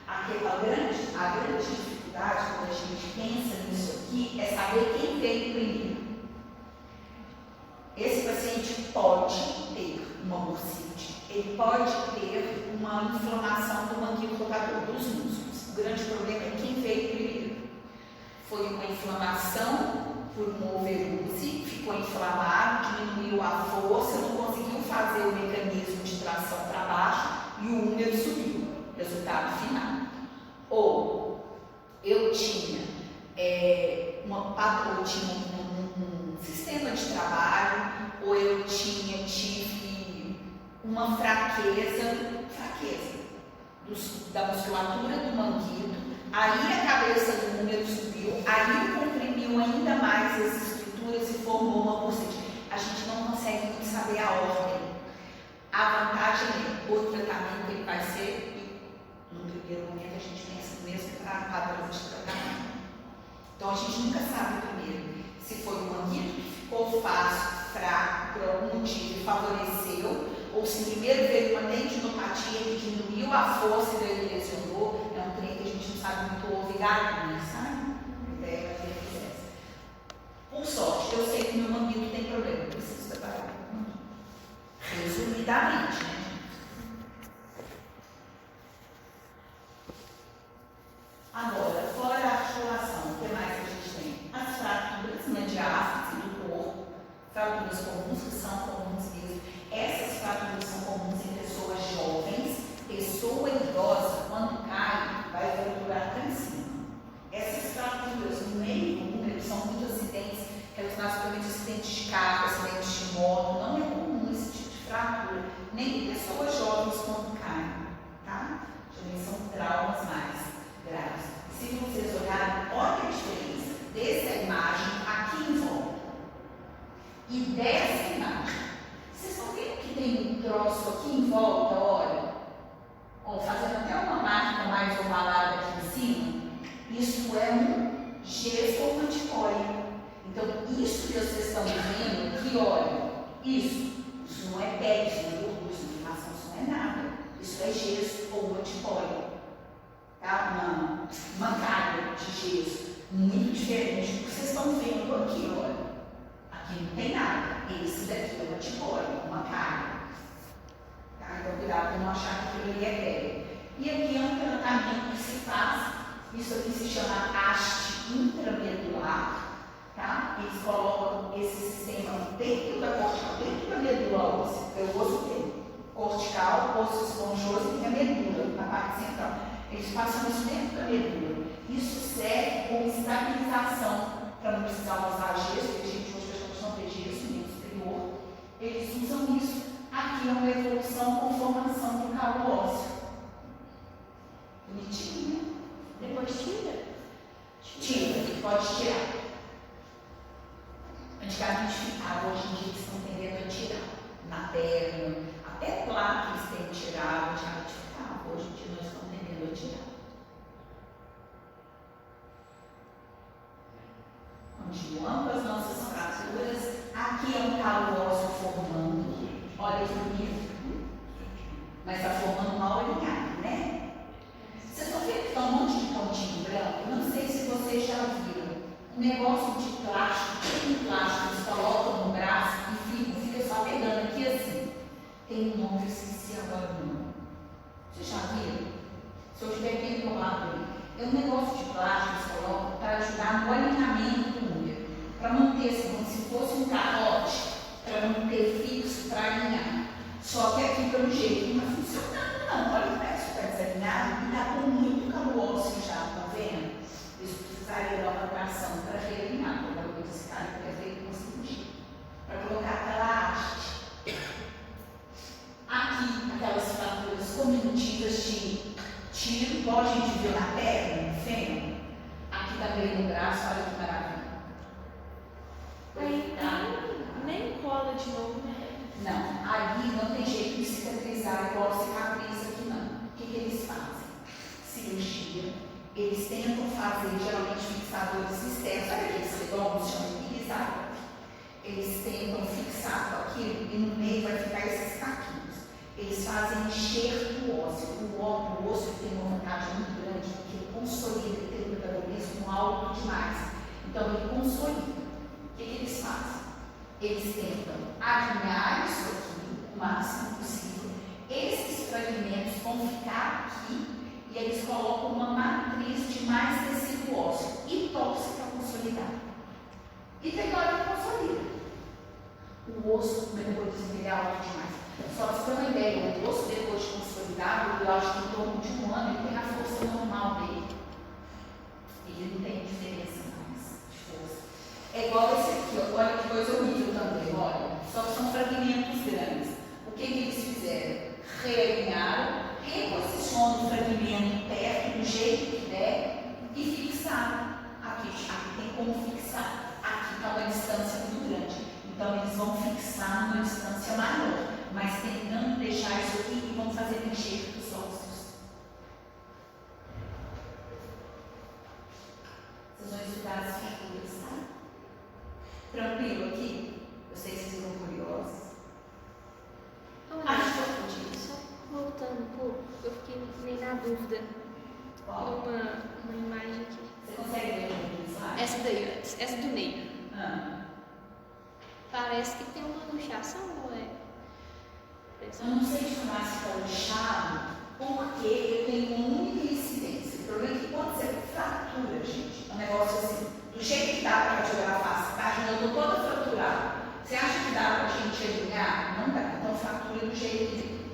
A grande dificuldade quando a gente pensa nisso aqui é saber quem veio primeiro. Esse paciente pode ter uma bursite, ele pode ter uma inflamação do manguito rotador dos músculos. O grande problema é quem veio primeiro. Foi uma inflamação por uma overuse, ficou inflamado, diminuiu a força, não conseguiu fazer o mecanismo de tração para baixo e o úmero subiu. Resultado final. Ou eu tinha um sistema de trabalho, ou eu tive uma fraqueza da musculatura do manguito, aí a cabeça do úmero subiu, aí comprimiu ainda mais as estruturas e formou uma bursite. A gente não consegue muito saber a ordem. A vantagem é o tratamento ele vai ser, no primeiro momento a gente pensa no mesmo padrão de tratamento. Então a gente nunca sabe primeiro se foi um manguito que ficou fácil, fraco, por algum motivo e favoreceu, ou se primeiro veio uma tendinopatia que diminuiu a força e daí ele lesionou. É um trem que a gente não sabe muito ouvir galinha, sabe? A ideia é que essa. Por sorte, eu sei que meu manguito tem problema, eu preciso trabalhar com o manguito. Resumidamente, né? Agora, fora a articulação, o que mais a gente tem? As fraturas, né, de ácidos do corpo, fraturas comuns, que são comuns mesmo. Essas fraturas são comuns em pessoas jovens. Pessoa idosa, quando cai, vai fraturar cá em cima. Essas fraturas no meio do úmero são muitos acidentes relacionados a acidentes de carro, acidentes de moto. Não é comum esse tipo de fratura, nem em pessoas jovens quando caem, tá? Também são traumas mais graves. Se vocês olharem, olha a diferença dessa imagem aqui em volta e dessa imagem. Vocês estão vendo que tem um troço aqui em volta, olha? Ó, fazendo até uma marca mais ovalada aqui em cima. Isso é um gesso ou manticóide. Então, isso que vocês estão vendo aqui, olha, isso não é pele, isso não é gordura, isso não é inflamação, isso não é nada. Isso é gesso ou manticóide. Tá? uma calha de gesso muito diferente do que vocês estão vendo aqui, olha. Aqui não tem nada. Esse daqui é uma tipóia, uma calha. Tá? Então cuidado para não achar que aquilo ali é pele. E aqui é um tratamento que se faz. Isso aqui se chama haste intramedular. Tá? Eles colocam esse sistema dentro da cortical, dentro da medula óssea. O osso tem cortical, osso esponjoso e tem a medula na parte central. Eles passam isso dentro da medula. Isso serve como estabilização para não precisar usar gesso, porque a gente hoje não tem gesso, nem superior. Eles usam isso. Aqui é uma evolução com formação do calo ósseo. Bonitinho, né? Depois tira? Tira, pode tirar. Antigamente ficava, hoje em dia eles estão tendendo a tirar. Na perna, até placa eles têm tirado, antigamente ficava, hoje em dia nós estamos tendendo a tirar. Continuando as nossas fraturas, aqui é um calo ósseo formando, olha que bonito, mas está formando mal alinhado, né? Vocês estão vendo que está um monte de pontinho branco? Não sei se vocês já viram, um negócio de plástico, um plástico, eles colocam no braço e fica só pegando aqui assim. Tem um nome, eu esqueci agora o nome. Vocês já viram? Se eu estiver bem do lado ali. É um negócio de plástico que eles colocam para ajudar no alinhamento do número. Para manter assim, como se fosse um carote, para manter fixo, para alinhar. Só que aqui, pelo jeito, não está funcionando, não. Olha, parece que está desalinhado e está com muito calo ósseo já, estão vendo? Isso precisaria dar uma tração para realinhar, para o esse cara que é feito com cirurgia. Para colocar aquela haste. Aqui, aquelas fraturas cominutivas de tiro, igual a gente viu na perna, no fêmur. Aqui também no braço, olha que maravilha. Aí nem cola de novo, né? Não, ali não tem jeito de cicatrizar igual cicatriz aqui não. O que eles fazem? Cirurgia. Eles tentam fazer, geralmente, fixadores externos. Sabe aqueles redondos, chamam de guisado? Eles tentam fixar com aquilo e no meio vai ficar esses caquinhos. Eles fazem enxerto ósseo. O osso tem uma vantagem muito grande porque ele consolida, ele tem um metabolismo alto demais. Então ele consolida. O que eles fazem? Eles tentam alinhar isso aqui o máximo possível. Esses fragmentos vão ficar aqui e eles colocam uma matriz de mais tecido ósseo e tóxica consolidada. E tem hora que consolida. O osso, o metabolismo dele é alto demais. Só para você ter uma ideia, o osso depois de consolidado, eu acho que em torno de um ano ele tem a força normal dele. Ele não tem diferença mais de força. É igual esse aqui, ó. Olha que coisa horrível também, olha. Só que são fragmentos grandes. O que eles fizeram? Realinharam, reposicionam o fragmento perto do jeito que der e fixaram. Aqui tem como fixar. Aqui está uma distância muito grande. Então eles vão fixar numa distância maior, mas tentando deixar isso aqui e vão fazer enxerto dos ossos. Vocês vão estudar as figuras, tá? Tranquilo aqui? Vocês ficam curiosos? Só voltando um pouco, eu fiquei meio na dúvida. Uma imagem aqui. Você consegue ver o slide? Essa daí, essa do meio. Parece que tem uma luxação, não é? Eu não sei te falar se está luxado, porque eu tenho uma única incidência. O problema é que pode ser fratura, gente. É um negócio assim, do jeito que dá para radiografar, tá? Eu estou toda fraturada. Você acha que dá para a gente alinhar? Não dá. Então, fratura do jeito que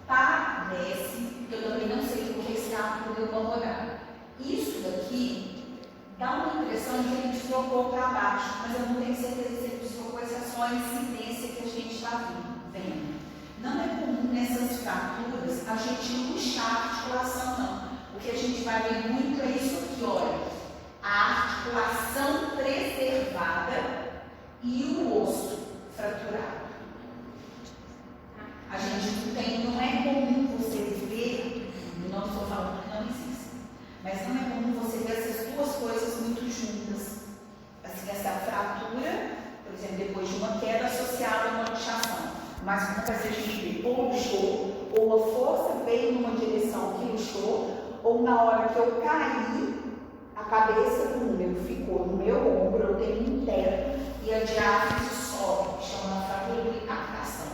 parece, eu também não sei porque esse carro deu corrorar. Isso daqui dá uma impressão de que ele deslocou para baixo, mas eu não tenho certeza se ele deslocou, essa é só a incidência que a gente está vendo. Não é comum nessas fraturas a gente luxar a articulação, não. O que a gente vai ver muito é isso aqui, olha. A articulação preservada e o osso fraturado. A gente não é comum você ver, não estou falando que não existe, mas não é comum você ver essas duas coisas muito juntas. Assim, essa fratura, por exemplo, depois de uma queda associada a uma luxação. Mas muitas vezes a gente vê ou luxou, ou a força veio numa direção que luxou, ou na hora que eu caí, a cabeça do úmero ficou no meu ombro, eu tenho um teto e a diáfise sobe, que chama fratura de impactação.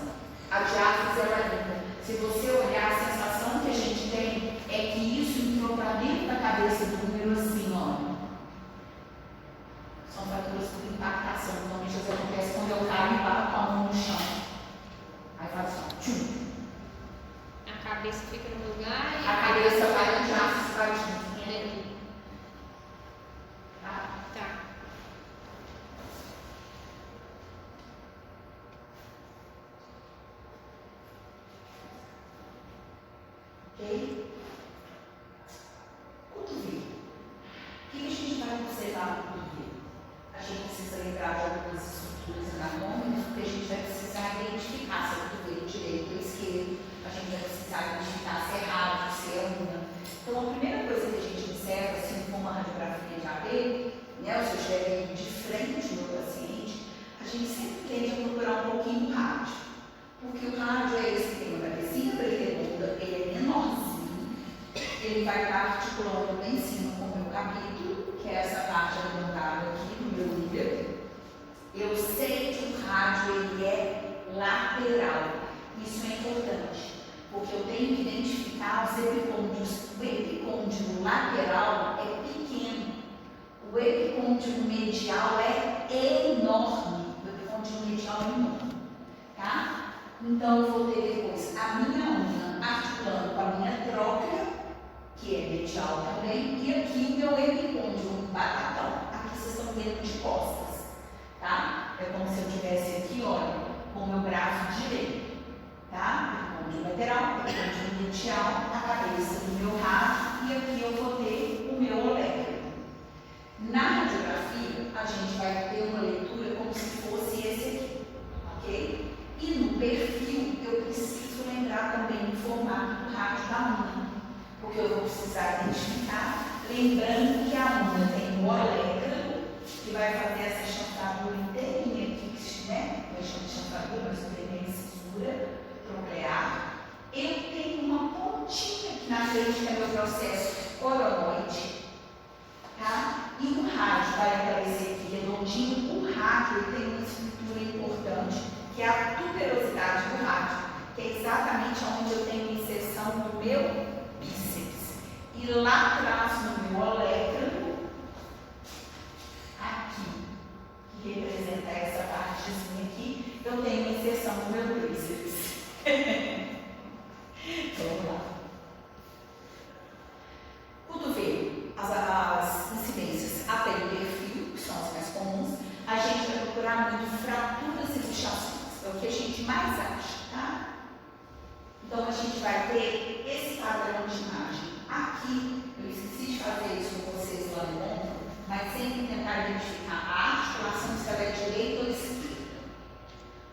A diáfise ela é linda. Se você olhar, a sensação que a gente tem é que isso entrou para dentro da cabeça do úmero assim, ó. São fraturas por impactação. Normalmente isso acontece quando eu caio e bato a mão no chão. Aí faz assim, tchum. A cabeça fica no lugar e A cabeça vai no diáfise, vai junto. Entendi. Tá? Tá. Ok? Cotovelo. O que a gente vai observar no cotovelo? A gente precisa lembrar de algumas estruturas anatômicas, porque a gente vai precisar identificar se é o cotovelo direito ou esquerdo, a gente vai precisar identificar se é rádio, se é una. Então, a primeira coisa que a gente observa, se for uma radiografia de AB, né, ou se eu estiver de frente do meu paciente, a gente sempre tende a procurar um pouquinho o rádio. Porque o rádio é esse que tem uma cabecinha redonda, ele é menorzinho, ele vai estar articulando bem em cima com o meu capítulo, que é essa parte arredondada aqui do meu útero. Eu sei que o rádio ele é lateral. Isso é importante, porque eu tenho que identificar os epicôndios. O epicôndio lateral é pequeno. O epicôndio medial é enorme. O epicôndio medial é enorme. Tá? Então, eu vou ter depois a minha unha articulando com a minha tróclea, que é medial também, e aqui o meu epicôndio, um batatão. Aqui vocês estão vendo de costas, tá? É como se eu estivesse aqui, olha, com o meu braço direito, tá? Epicôndio lateral, epicôndio medial, a cabeça do meu rádio, e aqui eu vou ter o meu oléctro. Na radiografia, a gente vai ter uma leitura como se fosse esse aqui, ok? E no perfil, eu preciso lembrar também o formato do rádio da unha, porque eu vou precisar identificar, lembrando que a unha tem o oléctro, que vai fazer essa chanfradura inteirinha aqui, né? Eu chamo de chanfradura, mas também tem censura troclear. Eu tenho uma pontinha aqui na frente, que é meu processo coronoide, tá? E o rádio vai aparecer aqui redondinho. O rádio tem uma estrutura importante, que é a tuberosidade do rádio, que é exatamente onde eu tenho a inserção do meu bíceps. E lá atrás, no meu oléctro, aqui, que representa essa partezinha aqui, eu tenho a inserção do meu bíceps. Vamos lá. Cotovelo, as incidências até o perfil, que são as mais comuns, a gente vai procurar muito fraturas e luxações. É o que a gente mais acha, tá? Então, a gente vai ter esse padrão de imagem. Aqui, eu esqueci de fazer isso com vocês lá no ombro, mas sempre tentar identificar a articulação se ela é direita ou esquerda.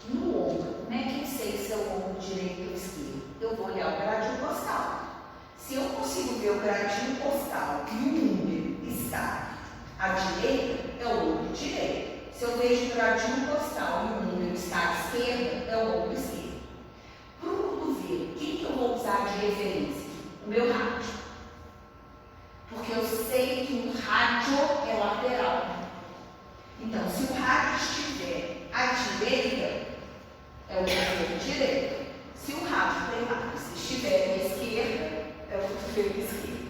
No ombro, como é que eu sei se é o ombro direito ou esquerdo? Eu vou olhar o gradil costal. Se eu consigo ver o gradil costal e o úmero está à direita, é o ombro direito. Se eu vejo o gradil costal e o número está à esquerda, é o ombro esquerdo. Para o cotovelo, quem que eu vou usar de referência? O meu rádio. Porque eu sei que o rádio é lateral. Então, se o rádio estiver à direita, é o cotovelo direito. Se o rádio estiver à esquerda, é o cotovelo esquerdo.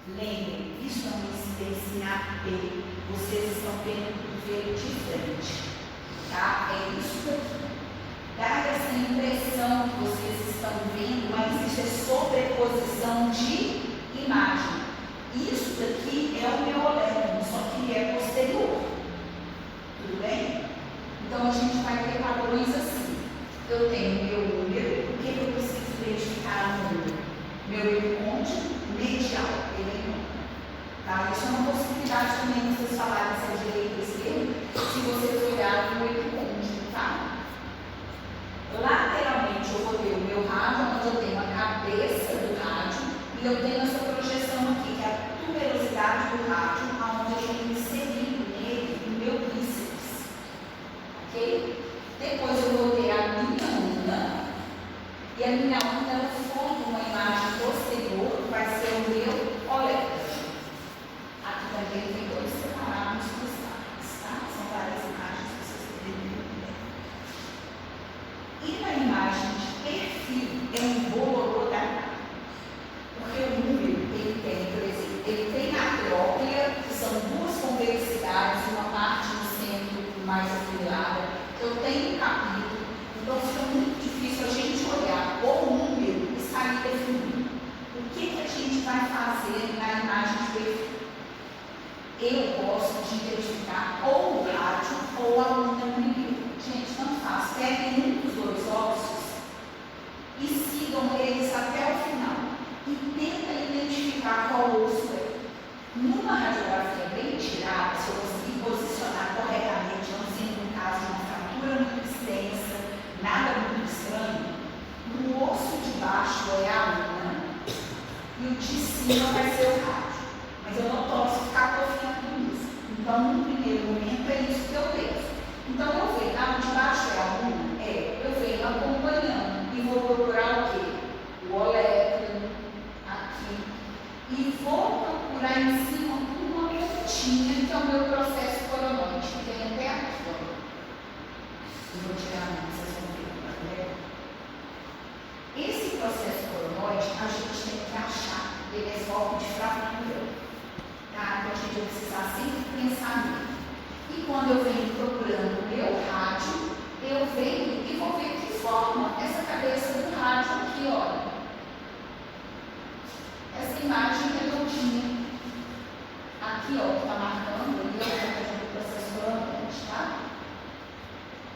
Lembrem, isso é uma incidência em AB. Vocês estão vendo o cotovelo de frente, tá? É isso daqui. Dá essa impressão que vocês estão vendo, mas isso é sobreposição de imagem. Isso daqui é o meu oléctro, só que ele é posterior. Tudo bem? Então, a gente vai ter padrões assim. Eu tenho meu úmero, o que eu preciso identificar no úmero? Meu epicôndio medial, ele é enorme. Tá? Isso é uma possibilidade também de vocês falarem se é direita ou esquerda, se vocês olharem o epicôndio, tá? Lateralmente eu vou ter o meu rádio, onde eu tenho a cabeça do rádio, e eu tenho essa projeção aqui, que é a tuberosidade do rádio, onde eu estou inserindo nele o meu bíceps. Ok? Depois eu vou ter a minha unha, e a minha unha ela forma uma imagem posterior, vai ele tem dois separados nos slides, tá? São várias imagens que vocês poderem ver. E na imagem de perfil é um bololô danado. Porque o número, ele tem, por exemplo, ele tem a acróplia, que são duas convexidades, uma parte no centro mais afilada. Eu tenho um capítulo, então fica muito difícil a gente olhar o número está ali definido. O que a gente vai fazer na imagem de perfil? Eu gosto de identificar ou o rádio ou a luna primeiro. Gente, não faz. Peguem um dos dois ossos e sigam eles até o final. E tentem identificar qual osso é. Numa radiografia bem tirada, se eu conseguir posicionar corretamente, não sendo no caso de uma fratura muito extensa, nada muito estranho, o osso de baixo é a luna e o de cima vai ser o rádio. Mas eu não posso ficar confiando nisso. Então, no primeiro momento, é isso que eu penso. Então, eu venho, o de baixo é a luna? Eu venho acompanhando e vou procurar o quê? O olétro, aqui. E vou procurar em cima uma pontinha, que é o meu processo coronoide, que vem até aqui, ó. Eu vou tirar a mão, vocês vão ver, tá vendo? Esse processo coronoide, a gente tem que achar. Ele é foco de fratura. Tá? Então, a gente vai precisar sempre pensar nele. E quando eu venho procurando o meu rádio, eu venho e vou ver que forma essa cabeça do rádio aqui, olha. Essa imagem redondinha. Aqui, ó, que está marcando ali, ó, o processo coronoide, tá?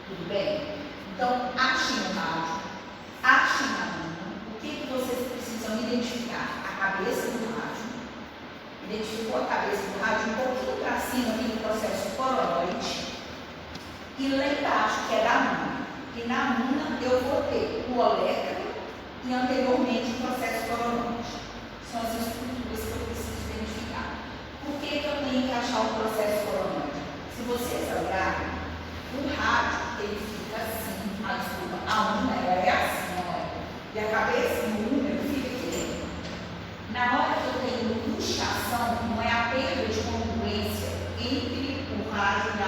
Tudo bem? Então, achem o rádio, achem a luna. O que vocês precisam identificar? A cabeça do rádio. Identificou a cabeça do rádio um pouquinho para cima aqui no processo coronoide. E lá embaixo, que é da luna. E na luna eu vou ter o olétro e anteriormente o processo coronoide. São as estruturas que eu preciso identificar. Por que eu tenho que achar o processo coronoide? Se vocês olharem, o rádio ele fica assim, a luna ela é assim, olha. E a cabeça do número fica aqui. Na hora que eu tenho luxação, não é a perda de congruência entre o rádio e a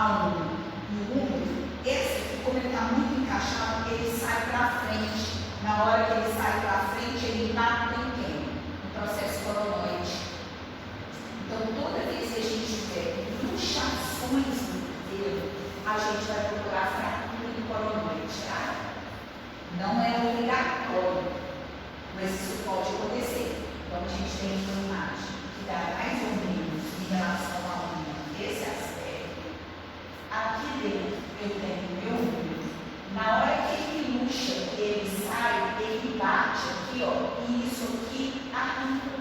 luna e o número. Esse aqui, como ele está muito encaixado, ele sai para frente. Na hora que ele sai para frente, ele bate em quem? No processo coronoide. Então, toda vez que a gente tiver luxações no dedo, a gente vai procurar fratura do coronoide, tá? Não é obrigatório, mas isso pode acontecer. Então, a gente tem uma imagem que dá mais ou menos em relação a esse aspecto. Aqui dentro eu tenho o meu número. Na hora que ele luxa, ele sai, ele bate aqui, ó, e isso aqui arranca.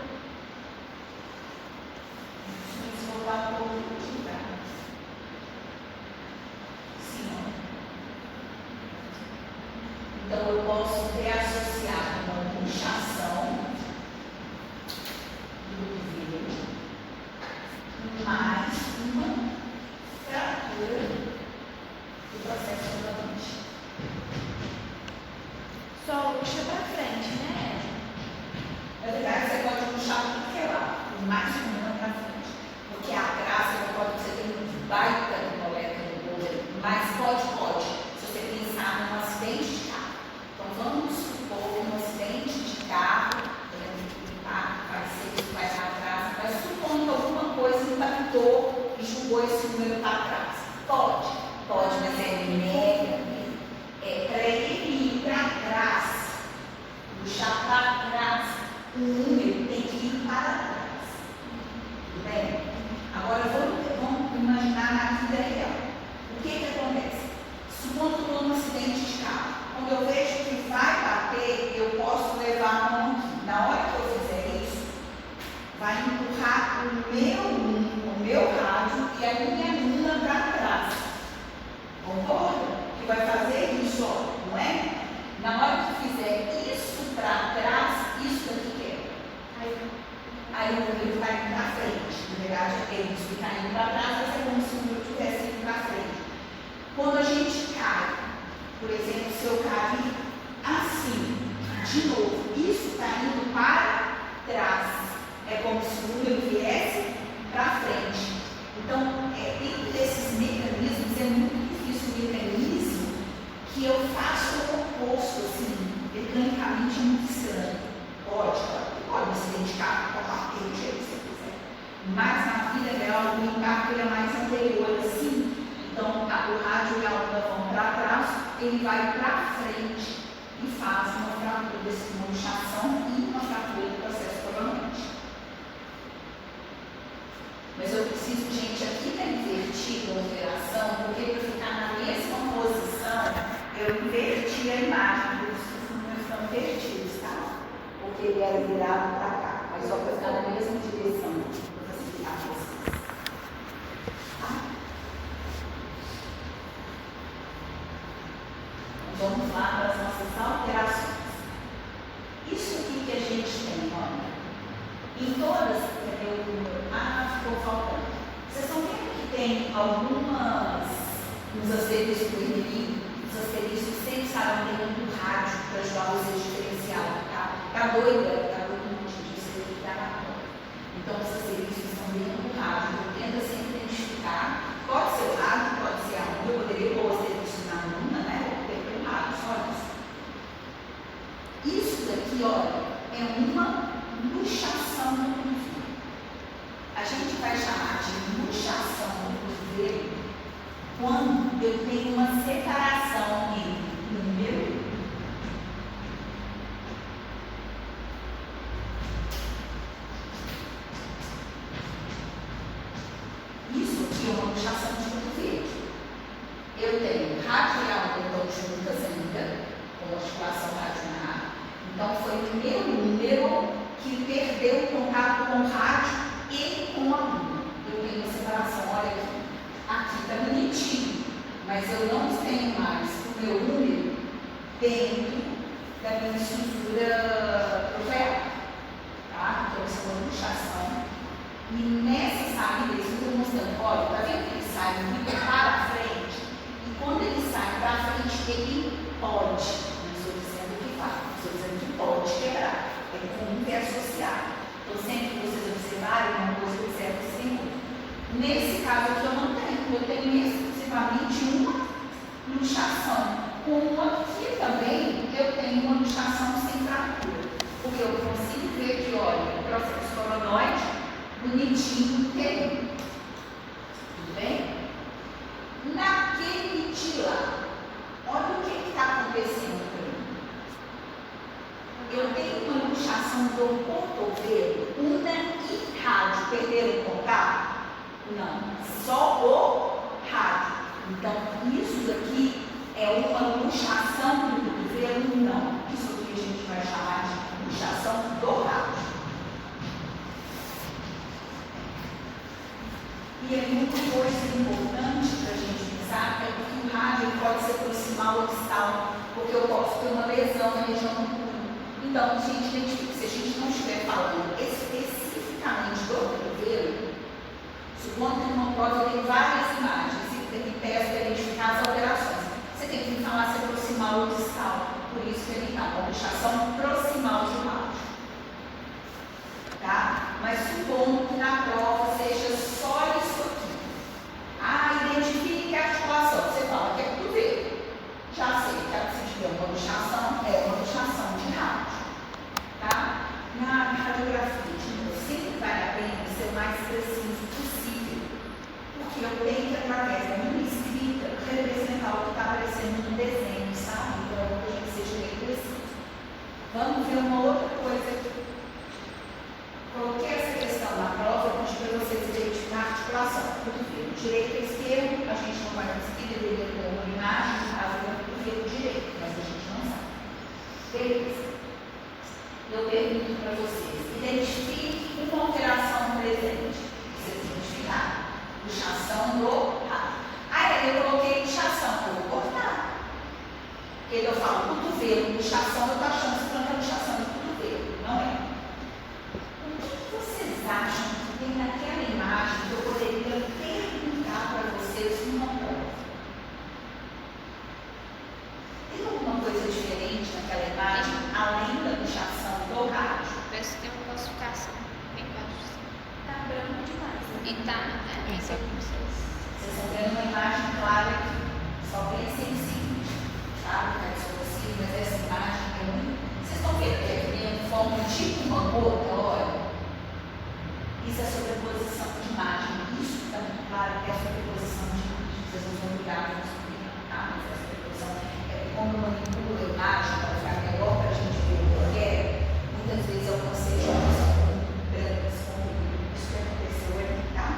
Deixa eu voltar um pouco aqui, tá? Sim, ó. Então, eu posso ter associado uma luxação do vidro mais uma fratura do processo coronoide. Só luxa pra frente, né? Na verdade, você pode puxar tudo que é lá, o mais comum para frente. Porque atrás você tem um baita de molécula no bolso, mas pode. Se você pensar num acidente de carro. Então, vamos supor que um acidente de carro, vai ser isso, vai para trás, mas supondo que alguma coisa impactou e jogou esse número para trás. Pode, mas é mega. Para ele ir para trás, puxar para trás, o número tem que ir para trás. Tudo bem? Agora vamos imaginar na vida real. O que acontece? Supondo que eu estou num acidente de carro. Quando eu vejo que vai bater, eu posso levar a mão aqui. Na hora que eu fizer isso, vai empurrar o meu rádio e a minha luna para trás. Concorda? Que vai fazer isso, ó, não é? Na hora que fizer isso para trás, isso daqui que é. Aí o número vai indo para frente. Na verdade, ele fica indo para trás, mas é como se o número estivesse indo para frente. Quando a gente cai, por exemplo, se eu cair assim, de novo, isso está indo para trás. É como se o número viesse que eu faço o oposto, assim, mecanicamente é muito estranho. Pode se identificar com aquele jeito que você quiser. Mas na vida real, o impacto ele é mais anterior, assim. Então, o rádio e a onda vão para trás, ele vai para frente e faz uma fratura, uma luxação e uma fratura do processo provavelmente. Mas eu preciso, gente, aqui está invertido a operação, porque para ficar na mesma posição, eu inverti a imagem, por isso que os números estão invertidos, tá? Porque ele era virado para cá, mas só para ficar na mesma direção, para facilitar para vocês. Tá? Então, vamos lá para as nossas alterações. Isso aqui que a gente tem, olha, em todas, ficou faltando. Vocês estão vendo que tem algumas, nos asteriscos do inimigo, os asteriscos sempre estavam dentro do rádio para ajudar vocês a diferenciar, tá? Tá doida? Tá doida no motivo de você que tá na conta. Então, os asteriscos estão dentro do rádio, então tenta sempre identificar. Pode ser o rádio, pode ser a onda, eu poderia pôr o asterisco na luna, né? Ou ter o rádio, só isso. Isso daqui, olha, é uma luxação do cotovelo. A gente vai chamar de luxação do cotovelo quando eu tenho uma separação entre número isso aqui é uma luxação de cotovelo. Eu tenho rádio e a onda juntas ainda, com articulação radionar. Então foi o meu número que perdeu o contato com o rádio e com a lua. Eu tenho uma separação, olha aqui. Aqui está bonitinho, mas eu não tenho mais o meu número dentro da minha estrutura proteária. Tá? Então, isso é uma luxação. E nessa saída, isso eu estou mostrando, olha, está vendo que ele sai muito para a frente? E quando ele sai para a frente, ele pode, não estou dizendo que faz, estou dizendo que pode quebrar. É comum que é associado. Então, sempre que vocês observarem, uma coisa que observa sem outra. Nesse caso aqui, eu não tenho. Eu tenho exclusivamente uma luxação. Como aqui também, eu tenho uma luxação sem fratura. Porque eu consigo ver que, olha, o processo coronoide, bonitinho, inteirinho. Tudo bem? Naquele dia lá, olha o que está acontecendo para mim. Eu tenho uma luxação do cotovelo, una e rádio. Perderam o contato? Não, só o rádio. Então, isso daqui é uma luxação do cotovelo? Não. Isso aqui a gente vai chamar de luxação do rádio. E é muita coisa importante para a gente pensar, é que o rádio pode se aproximar ao distal, porque eu posso ter uma lesão na região do punho. Então, a gente identifica, se a gente não estiver falando especificamente do cotovelo, supondo que uma prova tem várias imagens e peço para identificar as alterações, você tem que falar se aproximar ou distal. Por isso que ele está com a luxação proximal de rádio. Tá? Mas supondo que na prova seja só isso aqui. Identifique a articulação. Você fala que é cotovelo. Já sei que se tiver uma luxação, é uma luxação de rádio. Tá? Na radiografia, sempre vale a pena ser o mais preciso possível. Porque eu tenho que, através da minha escrita, representar o que está aparecendo no desenho, sabe? Então, eu tenho que seja bem preciso. Vamos ver uma outra coisa aqui. Coloquei essa questão na prova, pedi para vocês identificar a articulação. Cotovelo direito e esquerdo, a gente não vai conseguir, deveria ter uma imagem, no caso do cotovelo direito, mas a gente não sabe. Beleza. Eu pergunto para vocês, identifique uma alteração presente. Vocês identificaram. Luxação do rádio. Aí eu coloquei luxação, eu vou cortar. Porque eu falo cotovelo, luxação, eu estou achando que é luxação do cotovelo. Não é. Vocês acham que tem naquela imagem que eu poderia perguntar para vocês uma prova? Tem alguma coisa diferente naquela imagem, além da luxação do rádio? Parece que tem uma classificação bem baixa. Tá branco demais. Né? E tá, né? Esse é o que vocês. Vocês estão vendo uma imagem clara aqui, só bem sensível. tá? Ficar distorcido, mas essa imagem é muito. Vocês estão vendo que aqui dentro forma tipo uma gota, olha. Isso é sobreposição de imagem. Isso está muito claro que é sobreposição de imagem. Vocês não são obrigados a descobrir, tá? Mas é sobreposição. É como eu manipulo a imagem para ficar melhor para a gente ver o que eu quero. Muitas vezes eu consigo brancas com isso que aconteceu aqui, tá?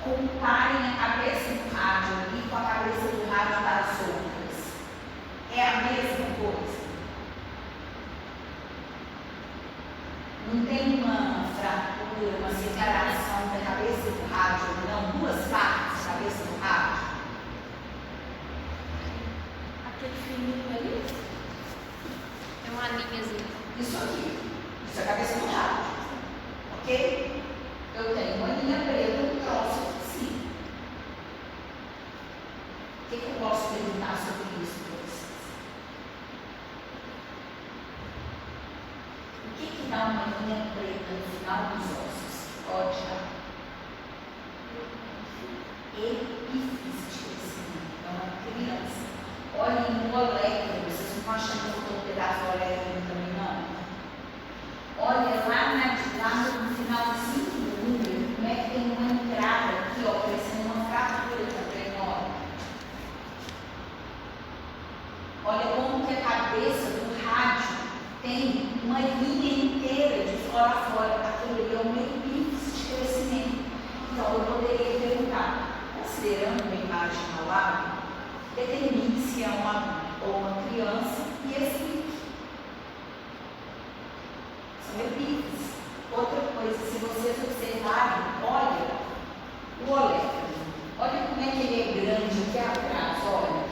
Comparem a cabeça do rádio ali com a cabeça do rádio das outras. É a mesma coisa. Não tem uma fratura, uma separação da cabeça do rádio, não, duas partes da cabeça do rádio. Aquele fininho ali? É uma linhazinha. Isso aqui, isso é a cabeça do rádio, ok? Eu tenho uma linha preta, um troço aqui em cima. O que eu posso perguntar sobre isso para vocês? O que dá uma linha preta no final dos ossos? Pode dar. Epífise de crescimento. É uma criança. Olhem no oléctron. Vocês não estão achando que eu estou um pedaço do oléctron também, não? Olha lá no finalzinho do número, como é que tem uma entrada aqui, ó, parecendo uma fratura também, ó. Olha como que a cabeça do rádio tem uma linha inteira de fora a fora. Aquilo ali é uma epífise de crescimento. Então, eu poderia perguntar, considerando uma imagem ao lado, determine se é uma criança e explique. São epífises. Outra coisa, se vocês observarem, olha o oléctron. Olha como é que ele é grande aqui atrás, olha.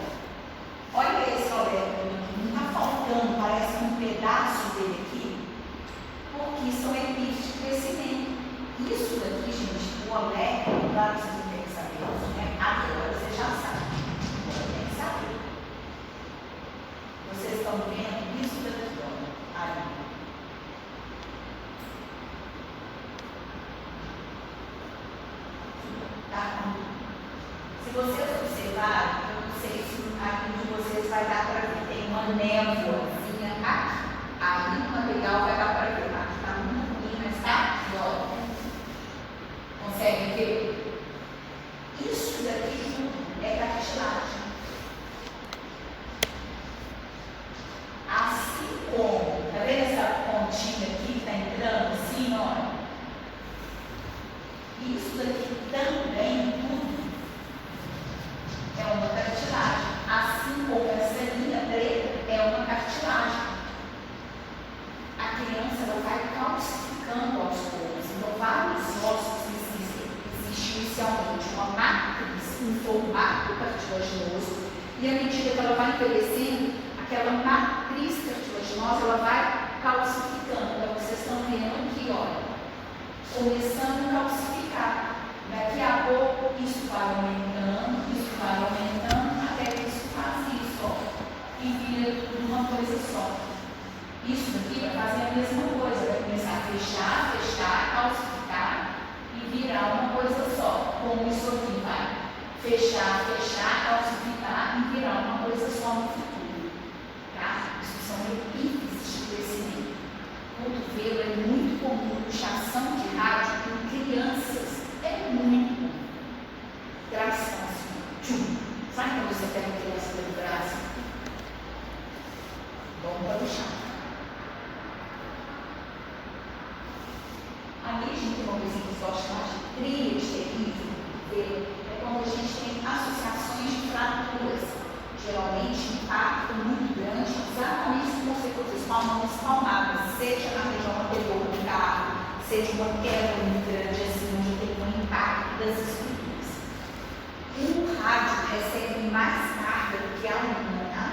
Olha esse oléctron aqui, não está faltando, parece um pedaço dele aqui, porque são epífises de crescimento. Isso daqui, gente, o oléctron, claro que vocês têm que saber isso, né? Agora você já sabe. Agora tem que saber. Vocês estão vendo isso daqui, ó, aí. Tá? Se vocês observarem, eu não sei se aqui de vocês vai dar para ver, tem uma névoazinha aqui. Aí no material vai dar para ver. Aqui está muito ruim, mas tá aqui, ó. Conseguem ver? Isso daqui tudo é cartilagem. Assim como, tá vendo essa pontinha aqui que está entrando assim, olha? Isso daqui também tudo é uma cartilagem. Assim como essa linha preta é uma cartilagem. A criança ela vai calcificando aos poucos. Então, vários ossos existem. Existe inicialmente uma matriz em formato cartilaginoso e à medida que ela vai envelhecendo, aquela matriz cartilaginosa ela vai calcificando. Então, vocês estão vendo aqui, olha, começando a calcificar. Daqui a pouco, isso vai aumentando, até que isso faz isso, ó, e vira tudo uma coisa só. Isso daqui vai fazer a mesma coisa, vai começar a fechar, calcificar e virar uma coisa só. Como isso aqui vai fechar, calcificar e virar uma coisa só no futuro. Tá? Isso são epífises de crescimento. Cotovelo é muito comum, puxação de rádio em crianças. É muito comum. Tração assim, tchum. Sabe quando você pega a criança pelo braço? Vamos para o chão. Ali a gente tem uma coisa que eu gosto mais de tríade terrível. É quando a gente tem associações de fraturas. Geralmente, impacto muito grande, exatamente como você pôs as mãos espalmadas, seja na região anterior do carro, seja uma queda muito grande, assim, onde tem um impacto das estruturas. O rádio recebe mais carga do que a lâmina, tá?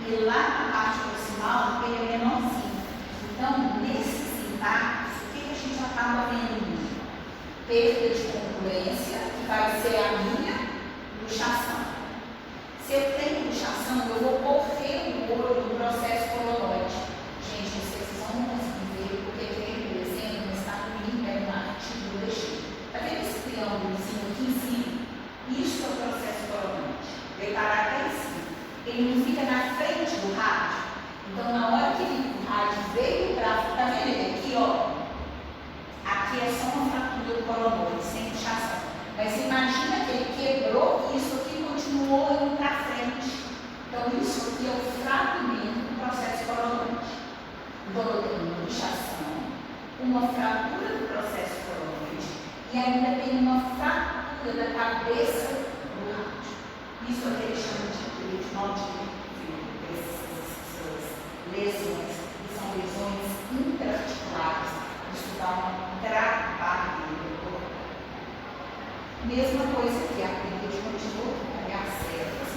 E lá na parte proximal ele é menorzinho. Então, nesses impactos, o que a gente acaba vendo? Perda de congruência, que vai ser a minha luxação. Se eu tenho luxação, eu vou correr o olho do processo coronoide. Gente, vocês não conseguem ver porque aquele desenho está lindo, é uma artícula cheia. Está vendo esse triângulozinho aqui em cima? Isso é o processo coronoide. Ele estará até em cima. Então, na hora que ele rádio veio o braço, tá vendo ele aqui, ó? Aqui é só uma fratura do coronoide, sem inchação. Mas imagina que ele quebrou e isso aqui continuou indo para frente. Então, isso aqui é o fragmento do processo coronoide. Então, eu tenho uma inchação, uma fratura do processo coronoide e ainda tem uma fratura da cabeça do rádio. Isso é o que ele chama de lesões, que são lesões intraarticulares. Isso dá um trabalho no corpo. Mesma coisa que a perda de continua, a minha certa, a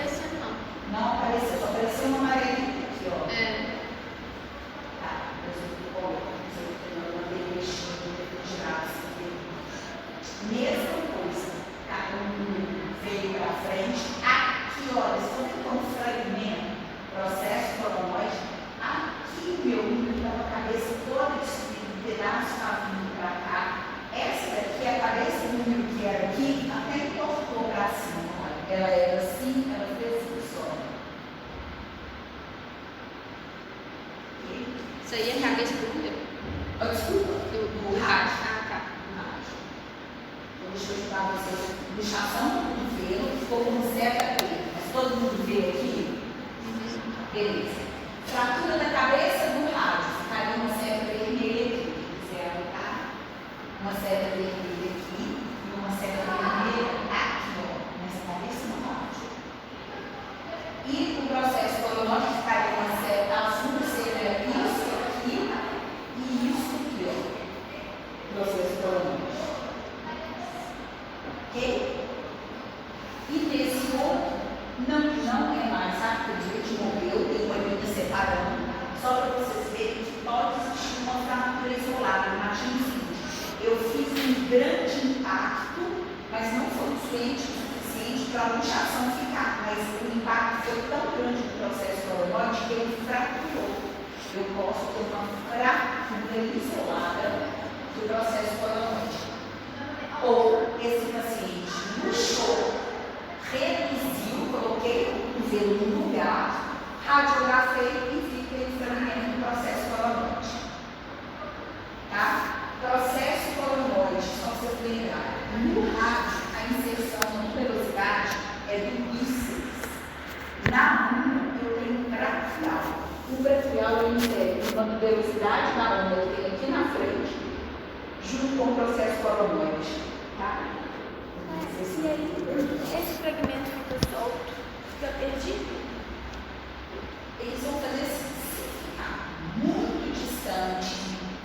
gente não apareceu, só apareceu uma amarelinha aqui, ó. Tá, mas eu coloco, eu mandei mexer, tirar isso aqui. Mesma coisa, tá? Veio pra frente, aqui, ó, eles estão vendo como fragmento, processo coronoide, aqui meu número estava a cabeça toda destruída, um pedaço estava vindo pra cá. Essa daqui, a cabeça do número que era aqui, até entortou pra cima, olha. Ela era assim, ela fez isso, ó. Isso aí é a cabeça do número? Desculpa, Do rádio. Ah, tá. Então, deixa eu ajudar vocês. Inchação do cotovelo, ficou com certa perda, mas todo mundo vê aqui? Beleza. Fratura da cabeça do rádio, ficaria uma seta vermelha aqui, zero, tá? Uma seta vermelha aqui e uma seta vermelha aqui, ó, nessa cabeça do rádio. E o processo coronoide ficaria uma seta azul, seria isso aqui e isso aqui, ó. Processo coronoide. Ok? E nesse outro, não é mais artrite, morreu, tem uma linha separando, só para vocês verem que pode existir uma fratura isolada. Imagina o seguinte, eu fiz um grande impacto, mas não foi o suficiente para a inchação ficar, mas o impacto foi tão grande no processo coronoide que ele fraturou. Eu posso ter uma fratura isolada do processo coronoide. Ou esse paciente murchou, reduziu, coloquei o cotovelo no lugar, radiografei e vi que ele fragmento do processo coronoide. Tá? Processo coronoide, só para vocês lembrarem. No rádio, a inserção na tuberosidade é do bíceps. Na unha, eu tenho um braquial. O braquial ele insere uma tuberosidade da unha que tem aqui na frente, junto com o processo coronoide. Tá? E aí, esse fragmento fica solto, fica perdido? Eles vão fazer assim, se ficar muito distante,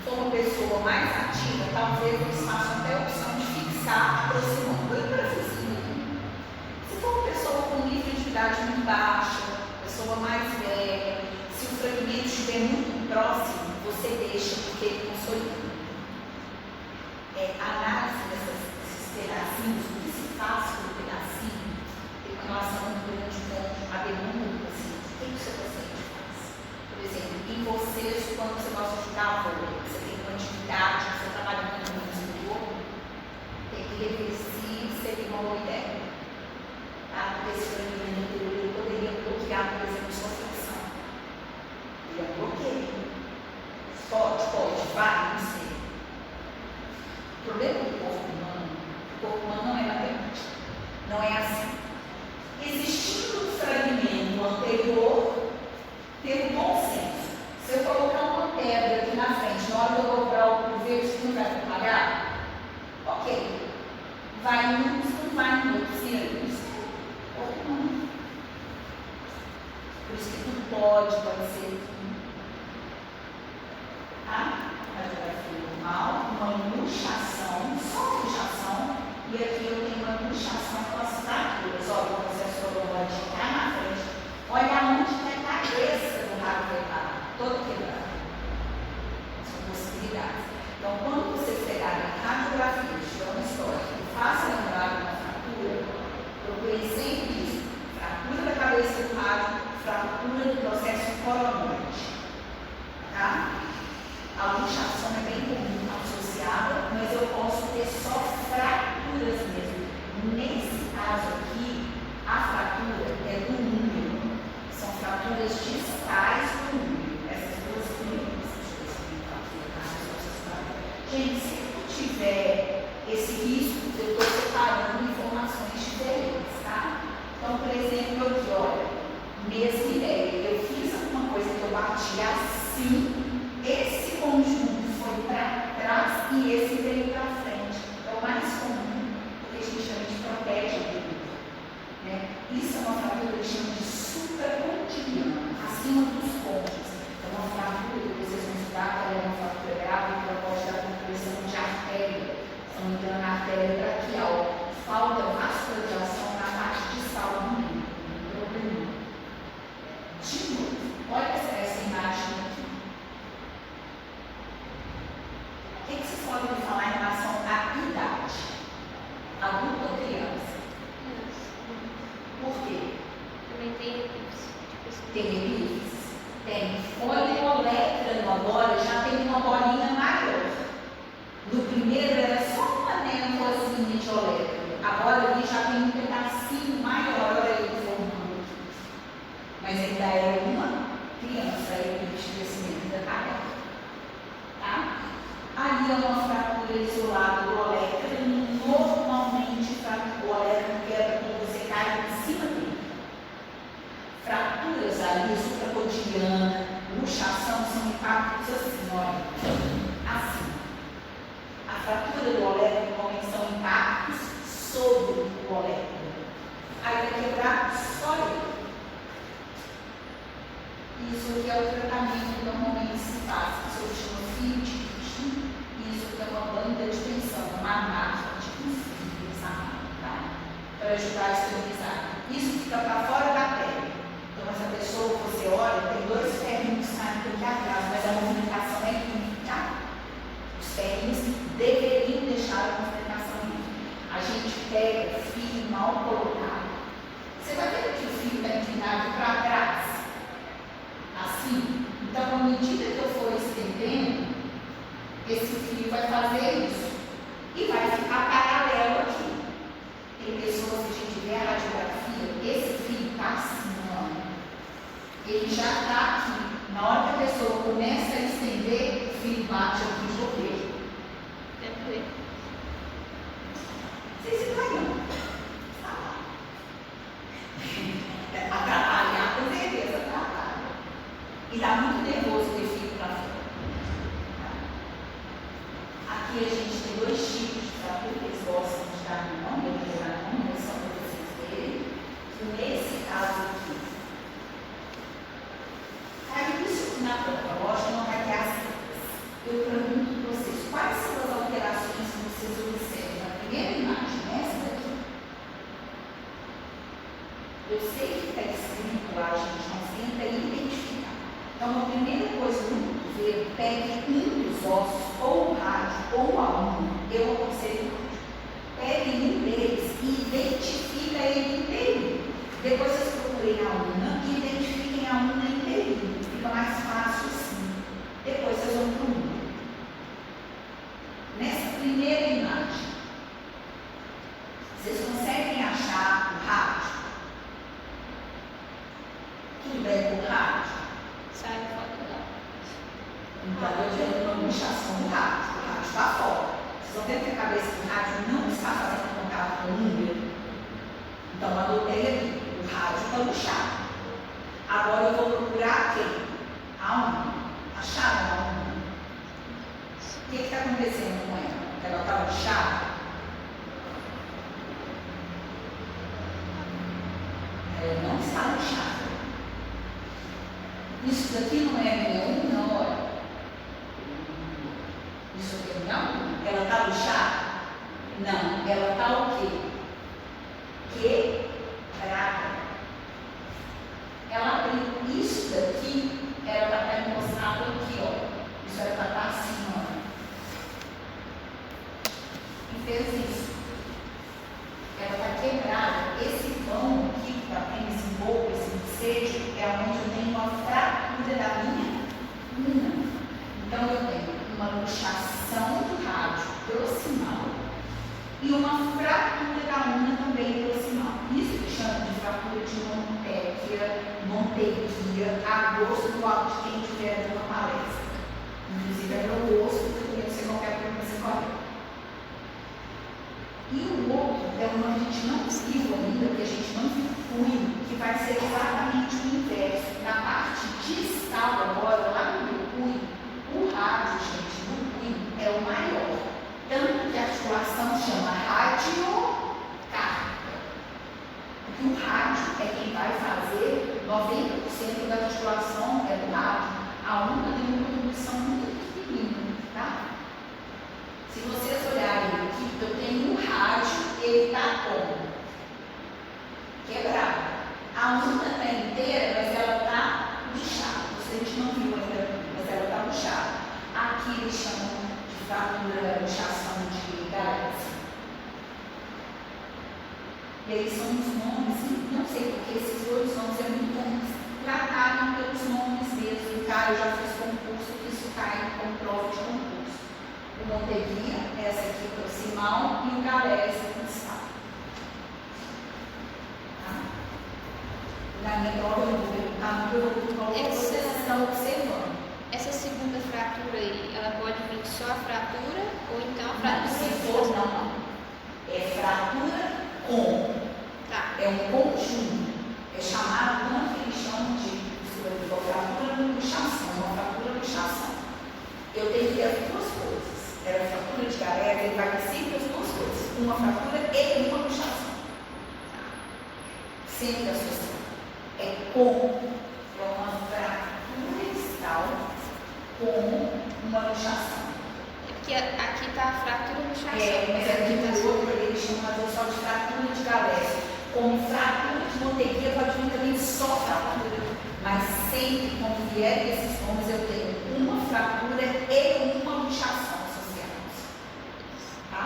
for uma pessoa mais ativa, talvez eles façam até a opção de fixar aproximando bem para a vizinha. Se for uma pessoa com nível de atividade muito baixa, pessoa mais velha, se o fragmento estiver muito próximo, você deixa porque ele consolida. A análise desses pedacinhos, o que se faz com o pedacinho, tem uma relação muito grande com a demanda do paciente. O que o seu paciente faz? Por exemplo, em vocês, quando você gosta de jogar vôlei, você tem uma atividade, você trabalha muito no corpo, tem que rever se você tem uma boa ideia. Tá? Porque esse fragmento ele poderia bloquear, por exemplo, sua flexão. Ele é um bloqueio. Pode, vai, não sei. O problema do corpo humano não é matemática, não é assim. Existindo um fragmento anterior, ter um bom senso. Se eu colocar uma pedra aqui na frente, na hora de eu dobrar o cotovelo, isso não vai atrapalhar? Ok. Vai em uns, não vai em outros, sim. Corpo humano. Por isso que tudo pode ser. Tá? Radiografia normal, uma inchação, só uma inchação, e aqui eu tenho uma inchação com as fraturas. Olha, o processo coronoide cá na frente. Olha onde que a cabeça do rádio vai parar, toda quebrada. São possibilidades. Então, quando vocês pegarem a radiografia, tiver uma história que faça lembrar uma fratura, procurem sempre isso: fratura da cabeça do rádio, fratura do processo coronoide. Tá? A inchação é bem comum associada, mas eu posso ter só fraturas mesmo. Nesse caso aqui, a é do úmero. São fraturas distais do úmero. Essas duas primeiras. Gente, se eu tiver esse risco, eu estou separando informações diferentes, tá? Então, por exemplo, aqui, olha, mesma ideia. Eu fiz alguma coisa que eu bati assim, esse conjunto foi para trás e esse veio para frente. É o mais comum, porque a gente chama de protege o grupo, né? Isso é uma fratura que chama de supracontidiana, acima dos pontos. É uma fratura que vocês vão estudar, que ela é uma fratura grave, que ela pode dar compressão de artéria. Estão entrando na artéria braquial. Falta vascularização na parte distal do membro. Problema. De novo, olha essa imagem aqui. O que vocês podem me falar em relação à idade? Adulto ou criança? Por quê? Também tem eclipse. Tem eclipse? Tem. Olha o olétrano agora, já tem uma bolinha maior. No primeiro era só uma névoazinha de olétrano. Agora ali já tem um pedacinho maior aí formando aqui. Mas ainda é uma criança, aí o limite de crescimento ainda está aberto. Tá? Ali é uma fratura isolada do olétrano. Normalmente o olétrano quebra quando você cai em cima dele. Fraturas ali, supracotidiana, luxação, são impactos assim, olha. Assim. A fratura do olétrano normalmente são impactos sobre o olétrano. Aí vai quebrar só ele. Isso aqui é o tratamento que normalmente se faz. Isso se chama fio de Kirchner. Isso aqui é uma banda de tensão, uma máquina de tensão, tá? Para ajudar a estabilizar. Isso fica para fora da pele. Então, essa pessoa, você olha, tem dois ferrinhos saindo aqui atrás, mas a movimentação é livre, tá? Os ferrinhos deveriam deixar a movimentação livre. A gente pega fio mal colocado. Você vai ver que o fio está inclinado para trás. Assim. Então, à medida que eu for estendendo, esse fio vai fazer isso. E vai ficar paralelo aqui. Tem pessoas que a gente vê a radiografia, esse fio está assim, ó. Ele já está aqui. Na hora que a pessoa começa a estender, o fio bate aqui e bloqueia. Vocês se ganham. Atrapalhar, com certeza, atrapalha. E dá muito nervoso ter fio para fora. Aqui a gente tem dois tipos de fratura que eles gostam de dar nome, eu vou dar nome, mas são para vocês verem. Nesse caso aqui, aí isso aqui na prova, lógico, não vai ter acertos. Eu pergunto para vocês, quais são as alterações que vocês observam na primeira imagem, essa daqui? Eu sei que está escrito lá, a gente não tenta identificar. Então, a primeira coisa no cotovelo, pegue um dos ossos, ou o rádio, ou a unha, eu aconselho o rádio. Pegue um deles e identifica ele inteirinho. Depois vocês procurem a unha e identifiquem a unha inteirinho. Fica mais fácil assim. Depois vocês vão para o unha. Nessa primeira imagem, vocês conseguem achar o rádio? Tudo bem com o rádio? Sai fora da. Então, eu tenho uma luxação do rádio. O rádio está fora. Vocês vão ter que a cabeça que o rádio não está fazendo contato com o número. Então, anotei aqui. O rádio está luxado. Agora eu vou procurar quem? A unha. Acharam a unha? O que está acontecendo com ela? Ela está luxada? Ela não está luxada. Isso daqui não é minha unha, olha. Isso aqui é minha unha. Ela está luxada? Não. Ela está o quê? Quebrada. Ela abriu isso daqui, ela está para encostado aqui, ó. Isso era para estar assim, ó. E fez isso. Ela está quebrada. Esse vão aqui que está tendo esse envolvo, esse ensejo, é onde eu tenho uma fratura da minha unha. Então eu tenho uma luxação do rádio proximal e uma fratura da unha também proximal. Isso que chama de fratura de long viu ainda, porque a gente não viu o punho, que vai ser exatamente o inverso. Na parte distal agora, lá no meu punho, o rádio, gente, do punho é o maior. Tanto que a articulação chama radiocárpica. Porque o rádio é quem vai fazer 90% da articulação é do rádio. A unha tem uma contribuição muito pequenina, tá? Se vocês olharem aqui, eu tenho um rádio, ele está como? Quebrado. A unha está inteira, mas ela está puxada. A gente não viu ainda, mas ela está puxada. Aqui eles chamam de fratura, luxação de galáxia. E aí são os nomes, não sei porque esses dois nomes é muito bom. Trataram pelos nomes mesmo, tá? Eu já fiz concurso, que isso cai como prova de concurso. O Monteguia, essa aqui proximal, e o Galés principal. Tá? Na minha prova eu vou perguntar qual vocês estão observando. Essa segunda fratura aí, ela pode vir só a fratura ou então a fratura? Se for, não. É fratura com. Tá. É um conjunto. É chamado, como que eles chamam de fratura luxação, uma fratura luxação. Eu tenho que ter as duas coisas. Era a fratura de Galés, ele vai ter sempre as duas coisas. Uma fratura e uma luxação. Sempre associado. É como uma fratura distal com uma luxação. É porque aqui está a fratura luxação. Mas aqui no outro eles chamam só de fratura de Galés. Como fratura de Monteguia pode vir também só fratura. Mas sempre, quando vier esses nomes, eu tenho uma fratura e uma luxação associadas. Tá?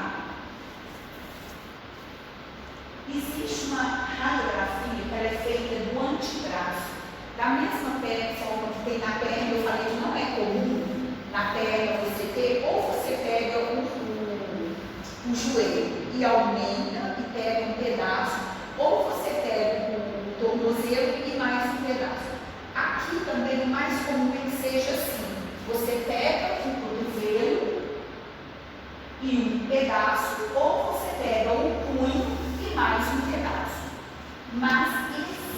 Existe uma radiografia que ela é feita do antebraço. Da mesma forma que tem na perna, eu falei que não é comum na perna você ter, ou você pega o joelho e aumenta e pega um pedaço, ou você pega o tornozelo e mais um pedaço. Aqui também o mais comum é que seja assim. Você pega o cotovelo e um pedaço, ou você pega o punho e mais um pedaço. Mas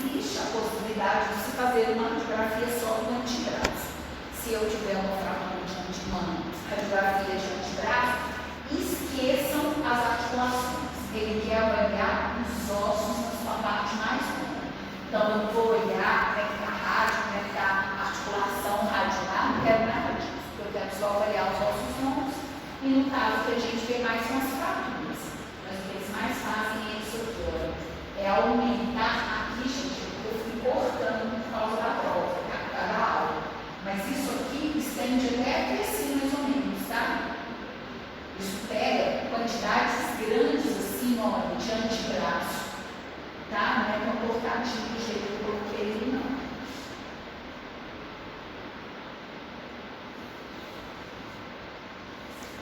existe a possibilidade de se fazer uma radiografia só do antebraço. Se eu tiver uma fratura de radiografia de antebraço, esqueçam as articulações. Ele quer avaliar os ossos na sua parte mais longa. Então, eu vou olhar como é que está a rádio, como é que está a articulação radicular, não quero nada disso, porque eu quero só avaliar os ossos longos. E no caso que a gente vê mais são as fraturas. Mas o que eles mais fazem é isso aqui, olha. É aumentar aqui, gente, eu fui cortando por causa da prova, da aula. Mas isso aqui estende até assim, mais ou menos, tá? Isso pega quantidades grandes assim, olha, de antebraço. Tá? Não é tão cortadinho do jeito que eu coloquei ele, não.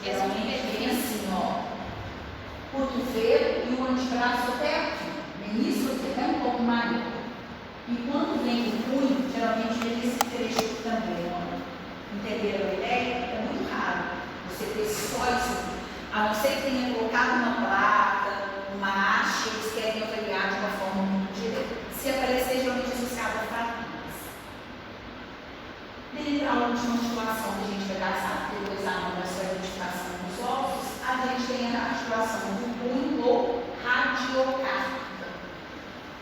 Geralmente vem assim, ó. Cotovelo e o antebraço até aqui. Menisco até um pouco maior. E quando vem o punho, geralmente vem esse trecho aqui também, ó. Entenderam a ideia? É muito raro você ter só isso. A não ser que tenha colocado uma placa, uma haste, eles querem avaliar de uma forma muito direta. Se aparecer, geralmente associado a fraturas. Dentro da última articulação que a gente vai passar, depois a mão da sua identificação dos ossos, a gente tem a articulação do punho ou radiocárpica.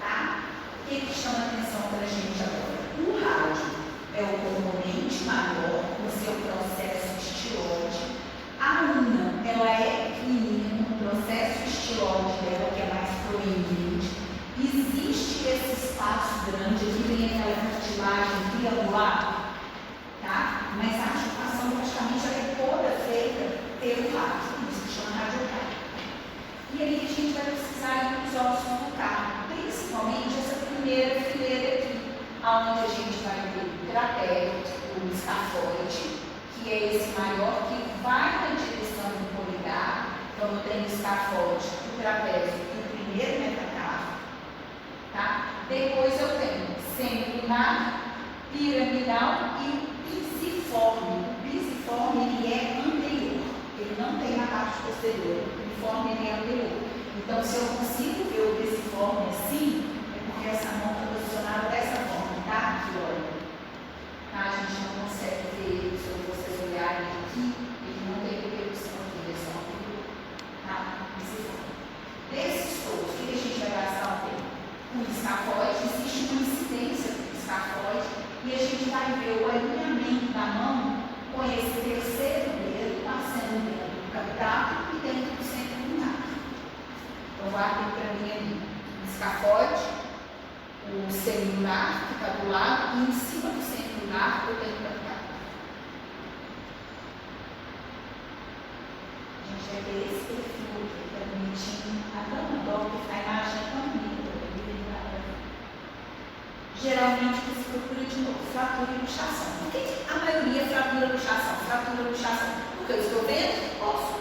Tá? O que chama a atenção para a gente agora? O rádio é o componente maior no seu processo estiloide. A unha, ela é pequenininha no processo estiloide dela, que é mais proeminente. Existe esse espaço grande, aqui vem aquela cartilagem triangular, tá? Mas a articulação praticamente ela é toda feita pelo rádio, isso se chama radiocárpica. E aí a gente vai precisar ir para os ossos do carro, principalmente essa primeira fileira aqui, onde a gente vai ver o trapézio, o escafoide, que é esse maior que vai na direção do polegar. Então eu tenho o escafoide, o trapézio e o primeiro metacarpo, tá? Depois eu tenho semiclunar, piramidal e pisiforme. O pisiforme ele é anterior, ele não tem na parte posterior, o pisiforme ele é anterior. Então, se eu consigo ver o desiforme assim, é porque essa mão está posicionada dessa forma, tá? Aqui, olha. Tá? A gente não consegue ver, se vocês olharem aqui, ele não tem repercussão aqui, ele é só aqui, tá? Desiforme. Desses todos, o que a gente vai gastar um tempo? O escafoide, existe uma incidência do escafoide, e a gente vai ver o alinhamento da mão com esse terceiro dedo passando dentro do capital e dentro do centro lunar. Então, vai ter para mim ali o escafoide, o semilunar, que fica do lado, e em cima do centro lunar eu tenho o capital. A gente vai ter esse perfil aqui, que é bonitinho, a tão dó, que a imagem é tão linda. Geralmente você procura de novo fratura e luxação. Por que a maioria é fratura e luxação? Fratura e luxação. Porque eu estou vendo? Posso.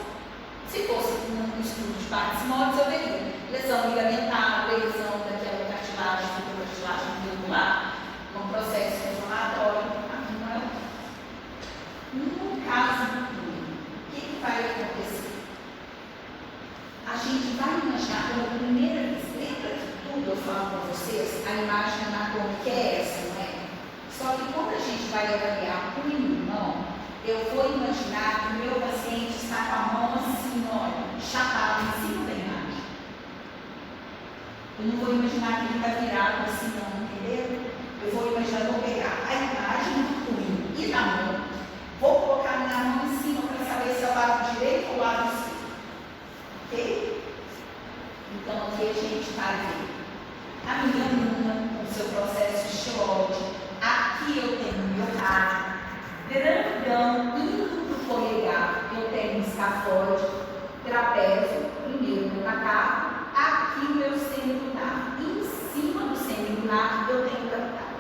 Se fosse um estudo de partes móveis, eu veria lesão ligamentar, lesão daquela cartilagem, cartilagem regular, com processo inflamatório. Não é. No caso do túnel, o que vai acontecer? A gente vai imaginar pela primeira vez, lembra que tudo eu falo para vocês, a imagem anatômica é essa, não é? Só que quando a gente vai avaliar o pulmão, eu vou imaginar que o meu paciente está com a mão assim, olha, chapada em cima da imagem. Eu não vou imaginar que ele está virado assim, não, entendeu? Eu vou imaginar, vou pegar a imagem do punho e da mão, vou colocar a minha mão em cima para saber se é o lado direito ou o lado esquerdo. Ok? Então aqui a gente está vendo a minha luna com seu processo estiloide. Aqui eu tenho o meu rádio grandão indo para o polegar. Eu tenho um escafoide, trapézio, primeiro meu macaco. Aqui o meu semilunar. Em cima do semilunar eu tenho o capital.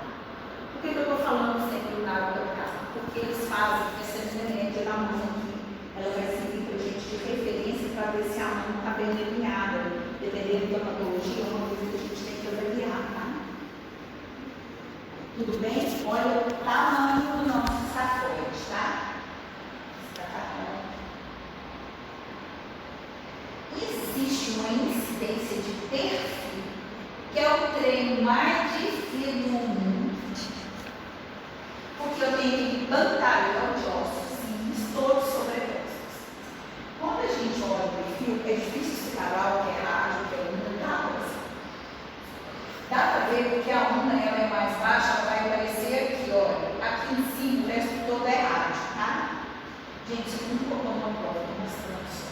Por que eu estou falando do semilunar e do capital? Porque eles fazem essa média da mão aqui. Ela vai servir para a gente de referência para ver se a mão está bem delineada. Dependendo da patologia, é uma coisa que a gente tem que avaliar, tá? Tudo bem? Olha o tamanho do nosso escafoide, tá? Existe uma incidência de perfil, que é o treino mais difícil do mundo, porque eu tenho que batalhar de ossos e todos sobrepostos. Quando a gente olha o perfil, é difícil separar o que é rádio, o que é una, tá? Dá para ver porque a una ela é mais baixa, ela vai aparecer aqui, olha. Aqui em cima, o resto todo é rádio, tá? Gente, eu nunca vou tomar uma prova mostrando só.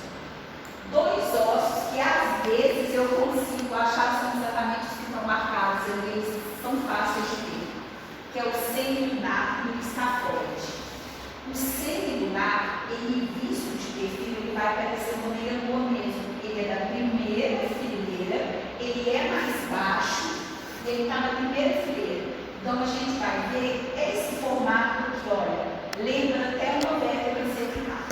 Dois ossos que às vezes eu consigo achar que são exatamente os que estão marcados, eles são fáceis de ver, que é o semilunar e o escafoide. O semilunar, ele visto de perfil, ele vai aparecer de maneira boa mesmo. Ele é da primeira fileira, ele é mais baixo e ele está na primeira fileira. Então a gente vai ver esse formato aqui, olha, lembra até uma vértebra cervical.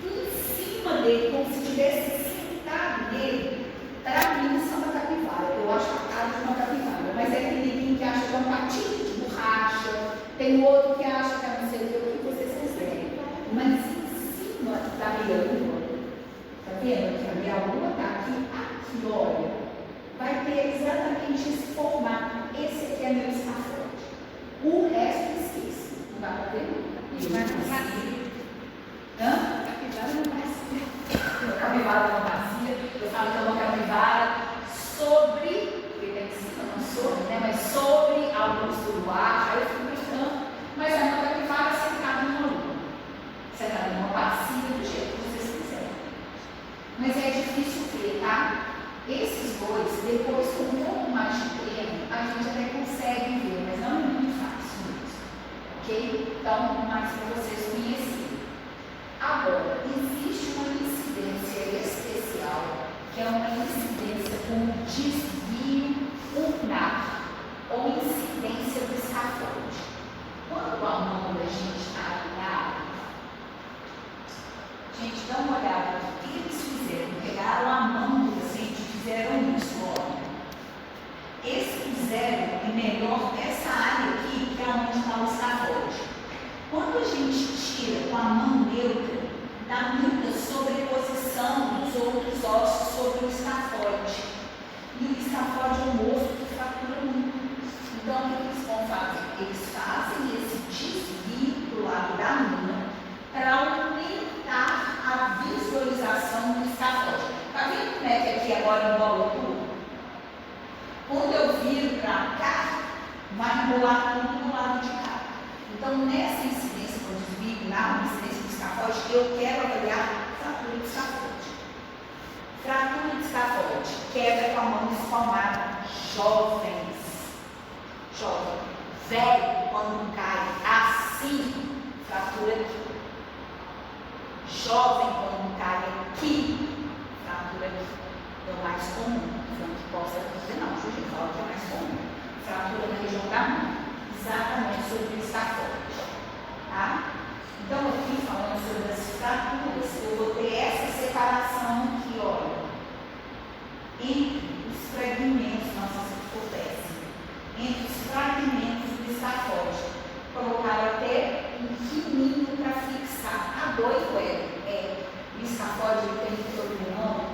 Em cima dele, como se tivesse sentado nele, para mim são uma capivara. Eu acho a cara de uma capivara, mas é aquele que acha que é um patinho de borracha, tem outro que acha que é não sei o que vocês quiserem. Mas em cima da minha lua, tá vendo que a minha lua está aqui, olha, vai ter exatamente esse formato. Esse aqui é meu escafoide. O resto esqueça. Não dá para ver nada. Ele vai na bacia. Hã? Capivara na bacia. Capivara na bacia. Eu falo que é uma capivara sobre, porque está em cima, não sobre, né? Mas sobre a luz do luar. Aí eu fico brincando. Mas é uma capivara sentada numa lua. Sentada numa bacia, do jeito que vocês quiserem. Mas é difícil ver, tá? Esses dois, depois com um pouco mais de treino, a gente até consegue ver, mas não é muito fácil mesmo. Ok? Então, mais para vocês conhecerem. Agora, existe uma incidência especial, que é uma incidência com desvio ulnar, ou incidência do escafoide. Quando a mão da gente está alinhada, gente, dá uma olhada aqui. O que eles fizeram? Pegaram a mão do paciente e fizeram isso, olha. Eles fizeram é melhor essa área aqui, que é onde está o escafoide. Quando a gente tira com a mão neutra, dá muita sobreposição dos outros ossos sobre o escafoide. E o escafoide é um osso que fratura muito. Então, o que eles vão fazer? Eles fazem esse desvio do lado da mina para aumentar a visualização do escafoide. Está vendo como é que aqui agora embola tudo? Quando eu viro para cá, vai embolar tudo do lado de cá. Então, nessa incidência que eu desvio, na incidência do escafoide, eu quero avaliar fratura de escafoide. Fratura de escafoide, quebra com a mão espalmada. Jovens. Jovem. Velho, quando cai assim, fratura aqui. Jovem, quando cai aqui, fratura aqui. É o mais comum. Não que possa dizer, não, hoje eu falo que é mais comum. Fratura na região da mão. Exatamente sobre o escafoide. Tá? Então, aqui falando sobre as fraturas, eu vou ter essa separação aqui, olha, entre os fragmentos, nossa, isso acontece, entre os fragmentos do escafoide. Colocaram até um fininho para fixar. A doido o escafoide tem todo o nome,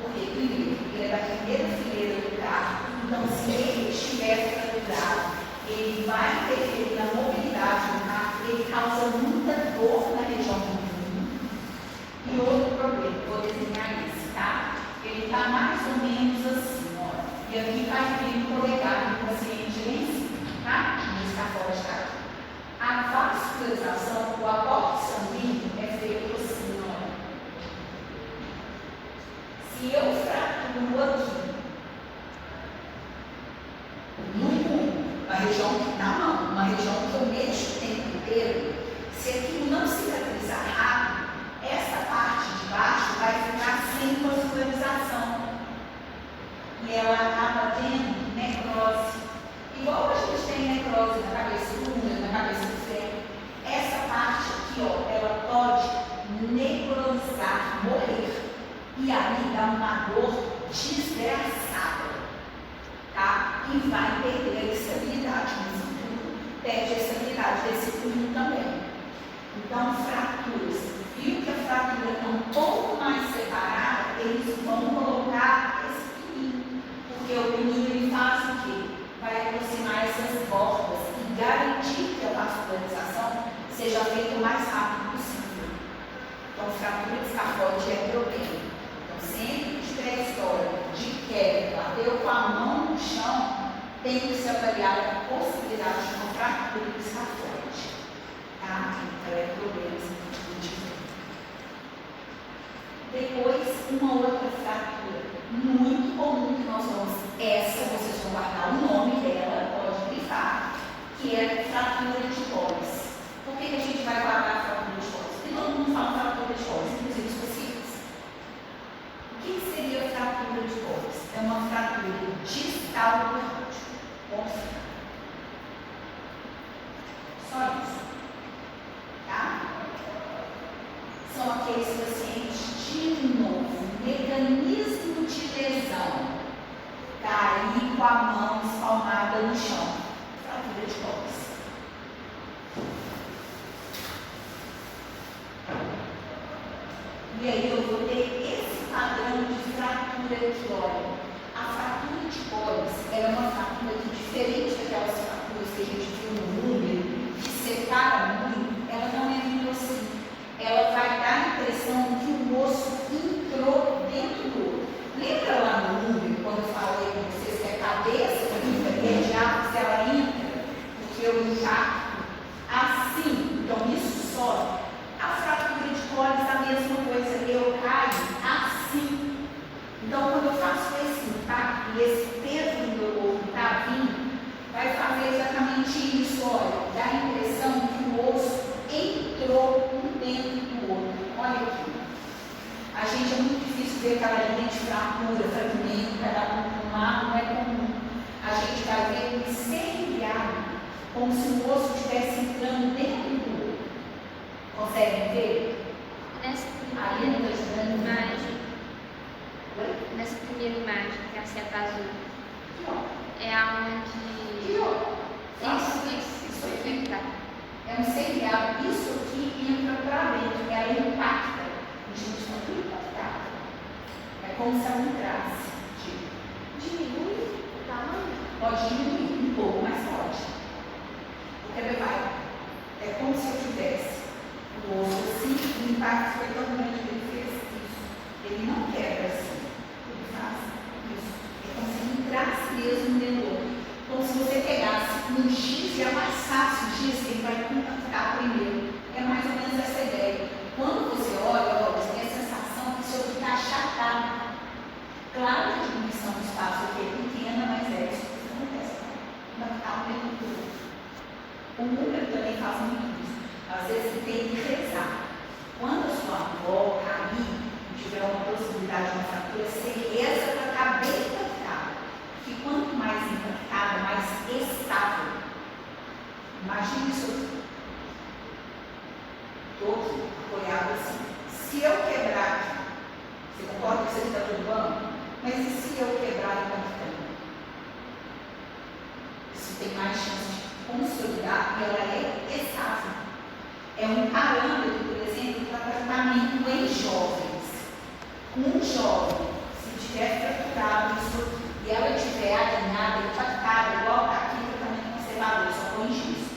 porque primeiro, ele é da primeira fileira do carro, então se ele estiver fraturado, ele vai interferir na mobilidade do carro, ele causa muita dor na região do rim. E outro problema, vou desenhar esse, tá? Ele está mais ou menos assim, ó. E aqui vai vir um polegar do paciente lá em cima, tá? No escafoide tá aqui. A vascularização, o aporte sanguíneo é feito assim, ó. Se eu fraturo aqui, uma região que na mão, uma região que eu mexo o tempo inteiro, se aquilo não cicatrizar rápido, essa parte de baixo vai ficar sem vascularização. E ela acaba tendo necrose. Igual a gente tem necrose na cabeça do útero, na cabeça do fêmur, essa parte aqui, ó, ela pode necrosar, morrer. E aí dá uma dor desgraçada. Tá? E vai perder a estabilidade no futuro, perde a estabilidade desse punho também. Então, fraturas, viu que a fratura está um pouco mais separada, eles vão colocar esse pininho, porque o pininho ele faz o quê? Vai aproximar essas bordas e garantir que a vascularização seja feita o mais rápido possível. Então, fratura de escafoide é problema. Sempre que tiver história de queda, bateu com a mão no chão, tem que se avaliar a possibilidade de uma fratura do escafoide. Tá? Então é problema. Depois, uma outra fratura muito comum que nós vamos, essa vocês vão guardar o nome dela, pode grifar, que é fratura de pólis. Por que a gente vai guardar a fratura de pólis? Porque todo mundo fala fratura de pólis, inclusive os pacientes. O que seria a fratura de pólis? É uma fratura distal do rótico. Só isso. Tá? São aqueles pacientes, de novo, mecanismo de lesão. Cair com a mão espalmada no chão. Fratura de pólis. E aí eu vou ter esse padrão de fratura aqui, olha. A fratura de pólis é uma fratura que, diferente daquelas fraturas que a gente viu no número, que separa muito, ela não é muito assim. Ela vai dar a impressão que o osso entrou dentro do outro. Lembra lá no número, quando eu falei com vocês que a cabeça imediata, se ela entra, porque eu impacto assim, então isso sobe. A fratura de pólis é a mesma coisa, eu caio assim. Então, quando eu faço esse impacto e esse peso do meu corpo está vindo, vai fazer exatamente isso, olha, dá a impressão que o osso entrou um dentro do outro. Olha aqui. A gente é muito difícil ver aquela linha de fratura, fragmento, cada um para um lado, não é comum. A gente vai ver um serrilhado, como se o osso estivesse entrando dentro do outro. Conseguem ver? Nessa Ali no primeira imagem, Oi? nessa primeira imagem, que é a seta azul, Aqui, ó. é aonde. Aqui, ó. Isso aqui tá. É um seriado. Isso aqui entra para dentro, ela impacta. A gente está tudo impactado. como se ela entrasse. Diminui o tamanho? Pode diminuir um pouco, mas pode. Porque ele vai. É como se eu tivesse o osso assim, o impacto foi tão grande que ele fez isso. Ele não quebra assim. Ele faz isso. É como se ele entrasse mesmo dentro do outro. Como se você pegasse um giz e amassasse o giz, ele vai compactar primeiro. É mais ou menos essa ideia. Quando você olha, você tem a sensação que o seu fica achatado. Claro que a diminuição do espaço aqui é pequena, mas é isso que acontece. Compactar o tempo todo. O número também faz muito isso. Às vezes você tem que rezar. Quando a sua avó cair e tiver uma possibilidade de uma fratura, você reza para estar bem impactada. Porque quanto mais impactada, mais estável. Imagine isso aqui. Estou aqui, apoiado assim. Se eu quebrar aqui, você concorda que você está turbando? Mas e se eu quebrar impactando? Isso tem mais chance de consolidar e ela é estável. É um parâmetro, por exemplo, para tratamento em jovens. Um jovem, se tiver fraturado isso aqui, e ela estiver alinhada, impactada, igual está aqui, tratamento conservador, só põe isso.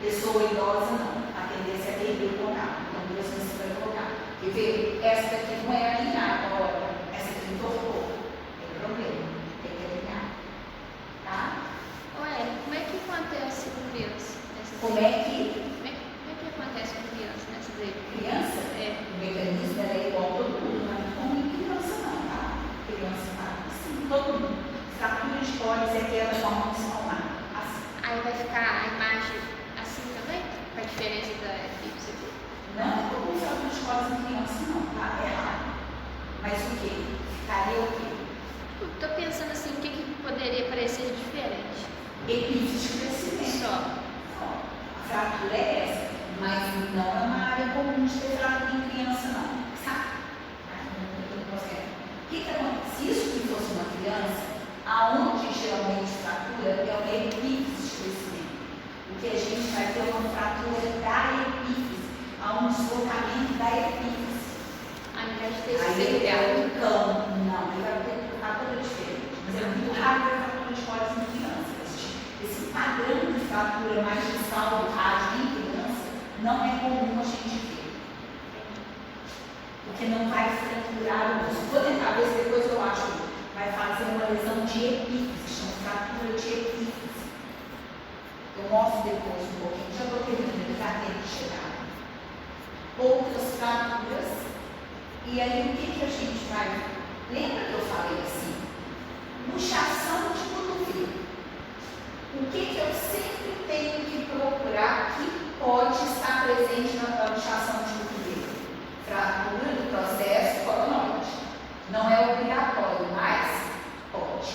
Pessoa idosa não, a tendência é perder o contato, então Deus você vai colocar. Quer ver? Essa daqui não é alinhada, olha, essa aqui entortou. Tem problema, tem que alinhar. Tá? Ué, como é que acontece com criança? Como é que Como é que acontece com criança nessa daí? criança, É. o mecanismo é igual a todo mundo, não é como criança não, tá? Criança tá assim, todo mundo. Fratura de cólice é aquela forma de se arrumar, assim. Aí vai ficar a imagem assim também? Com a diferença da eclipse aqui? Não é como fratura de cólice em criança não, tá? É raro. Mas o quê? Ficaria o quê? Estou pensando assim, o que poderia parecer diferente? Eclipse de crescimento. Só. A fratura é essa, mas não é uma área comum de ter fratura em criança não, sabe? O que acontece? Se isso que fosse uma criança, aonde geralmente fratura é uma epífise de crescimento. O que a gente vai ter é uma fratura da epífise, há um deslocamento da epífise. Ao invés de ter Aí esse é um cão, não, ele vai ter fratura diferente. Mas é muito raro ter fratura de cólice em criança. Esse padrão de fratura mais distal do rádio em criança não é comum a gente ver. Porque não vai fraturar o osso. Vou tentar ver se depois eu acho que vai fazer uma lesão de epífise, chama fratura de epífise. Eu mostro depois um pouquinho, já estou terminando, já tem que chegar. Outras fraturas, e aí o que a gente vai. Lembra que eu falei assim? Luxação de cotovelo. O que eu sempre tenho que procurar que pode estar presente na luxação de cotovelo? Fratura do processo coronóide. Não é obrigatório, mas pode.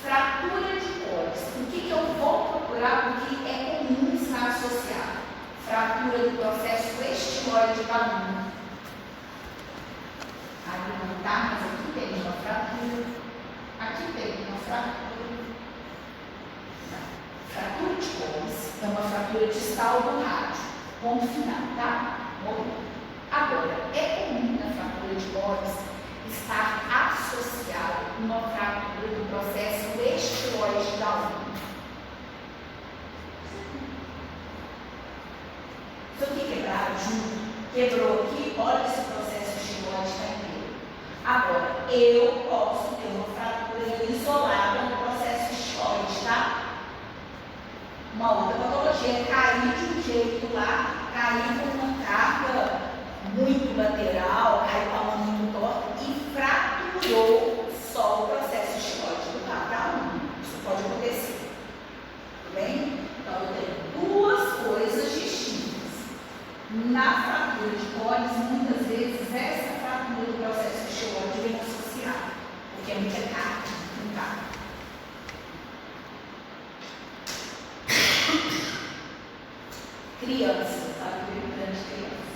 Fratura de cólice. O que eu vou procurar? Porque é comum estar associado. Fratura do processo estiloide da unha. Aí não tá, mas aqui tem uma fratura. Aqui tem uma fratura. Fratura de cólice é uma fratura distal do rádio. Ponto final, tá? Morreu. Agora, é comum na fratura de cólice estar associado a uma fratura do processo estiloide da unha. Isso aqui quebrado junto, quebrou aqui, olha esse processo estiloide está inteiro. Agora, eu posso ter uma fratura isolada no processo estiloide, tá? Uma outra patologia é cair de um jeito lá, cair com uma carga muito lateral, cair com a mão muito torta e fraturou só o processo estiloide do lado. Isso pode acontecer. Tudo bem? Então, eu tenho duas coisas distintas. Na fratura de cólice, muitas vezes, essa fratura do processo estiloide vem associada, porque é muita carga, não carga. Criança, sabe? Grande criança.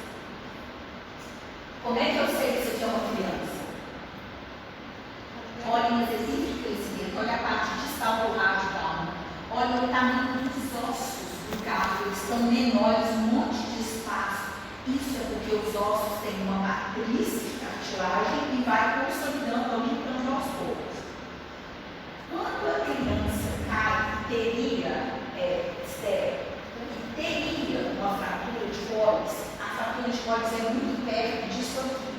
Como é que eu sei que isso aqui é uma criança? Olha no exercício de crescimento, olha a parte distal do rádio da alma. Olha o tamanho dos ossos do carro, eles estão menores, um monte de espaço. Isso é porque os ossos têm uma matriz cartilagem e vai consolidando, aumentando aos poucos. Quando a criança cai e teria uma fratura de pólis, a fratura de pólis é muito perto disso aqui.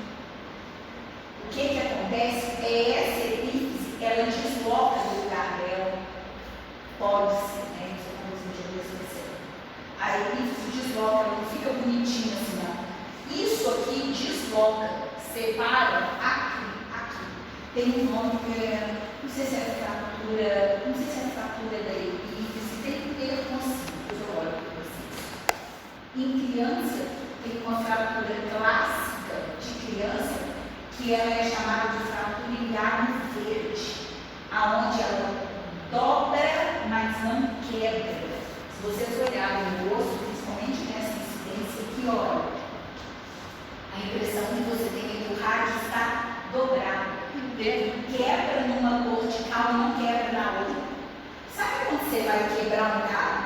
O que acontece é essa epífise, ela desloca do lugar dela, pólice, né? Isso é uma coisa de esquecer. A epífise desloca, ela não fica bonitinha assim, não. Isso aqui desloca, separa aqui. Tem um nome que não sei se é fratura, da epífise, tem que ter consciência, eu olho para vocês. Em criança, tem uma fratura clássica de criança, que ela é chamada de fratura em galho verde, aonde ela dobra, mas não quebra. Se vocês olharem no osso, principalmente nessa incidência aqui, olha, a impressão que você tem é que o rádio está dobrado. Quebra numa cortical e não quebra na outra. Sabe quando você vai quebrar um galho?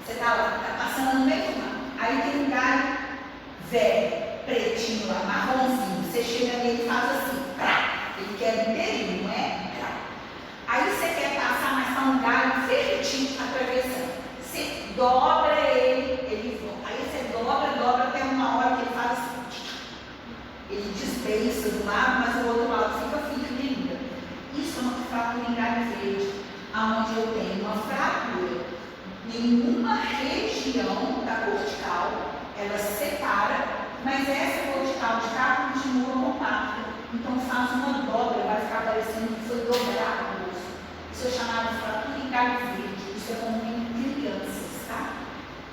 Você está passando no meio do mar. Aí tem um galho velho, pretinho lá, marronzinho. Você chega nele e faz assim, prá. Ele quebra inteirinho, não é? Prá. Aí você quer passar, mas está um galho verdinho atravessando. Você dobra ele volta. Aí você dobra até uma hora que ele faz assim. Ele despensa do lado, mas o outro lado fica firme ainda. Isso é uma fratura em galho verde, onde eu tenho uma fratura em uma região da cortical, ela separa, mas essa cortical de cá continua compacta. Então faz uma dobra, vai ficar parecendo que foi dobrado o osso. Isso é chamado de fratura em galho verde. Isso é comum em crianças, tá?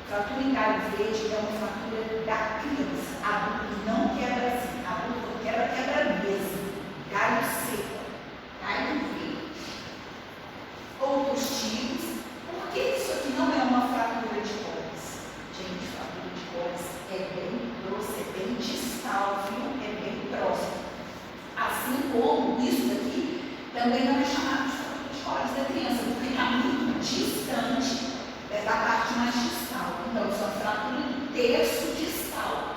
Fratura em galho verde é uma fratura da criança. Adulto não quebra assim. Adulto quebra mesmo. Galho seco. Galho verde. Outros tipos. Por que isso aqui não é uma fratura de pólis? Gente, fratura de pólis é bem grossa, é bem distal, viu? É bem próximo. Assim como isso daqui também não é chamado de fratura de pólis da criança, porque está muito distante da parte mais distal. Então, isso é uma fratura do terço distal,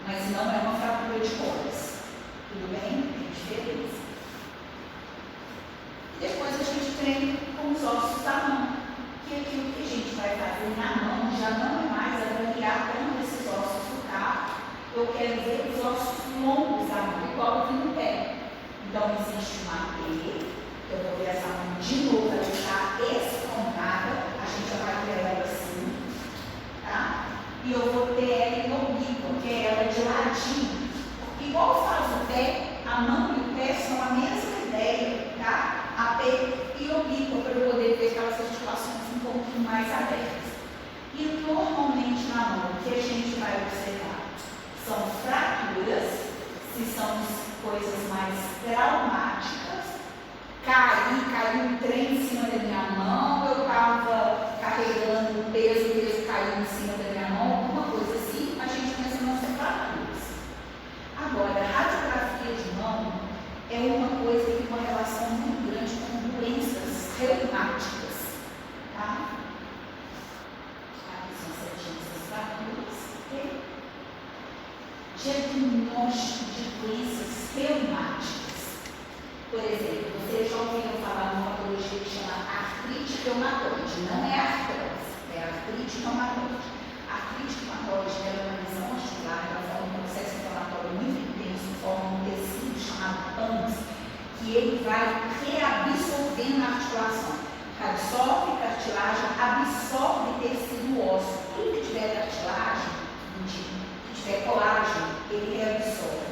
mas não é uma fratura de pólis. Tudo bem? Tem diferença. E depois a gente tem com os ossos da mão, que aquilo que a gente vai fazer na mão já não é mais avaliar tanto esses ossos do carro. Eu quero ver os ossos longos da mão, igual aqui no pé. Então, existe uma T, eu vou ver essa mão de novo, ela está escondada, a gente avalia ela assim, tá? E eu vou ter ela no oblíqua, que é ela de ladinho. Igual faz o pé, a mão e o pé são a mesma ideia, tá? A pé e oblíqua, para eu poder ver aquelas articulações um pouquinho mais abertas. E normalmente na mão, o que a gente vai observar são fraturas, se são coisas mais traumáticas. Caiu um trem em cima da minha mão, eu estava carregando o peso caiu em cima da minha mão, alguma coisa assim, a gente pensa nas fraturas. Agora, a radiografia de mão é uma coisa que tem uma relação muito grande com doenças reumáticas, tá? Aqui são certinhas as fraturas. Okay? Diagnóstico de doenças reumáticas. Por exemplo, vocês já ouviram falar de uma patologia que chama artrite reumatoide. Não é artrose, é artrite reumatoide. A artrite reumatoide é uma lesão articular, ela forma um processo inflamatório muito intenso, forma um tecido chamado PANS, que ele vai reabsorvendo a articulação. Absorve cartilagem, absorve tecido ósseo. Tudo que tiver cartilagem, que tiver colágeno, ele reabsorve.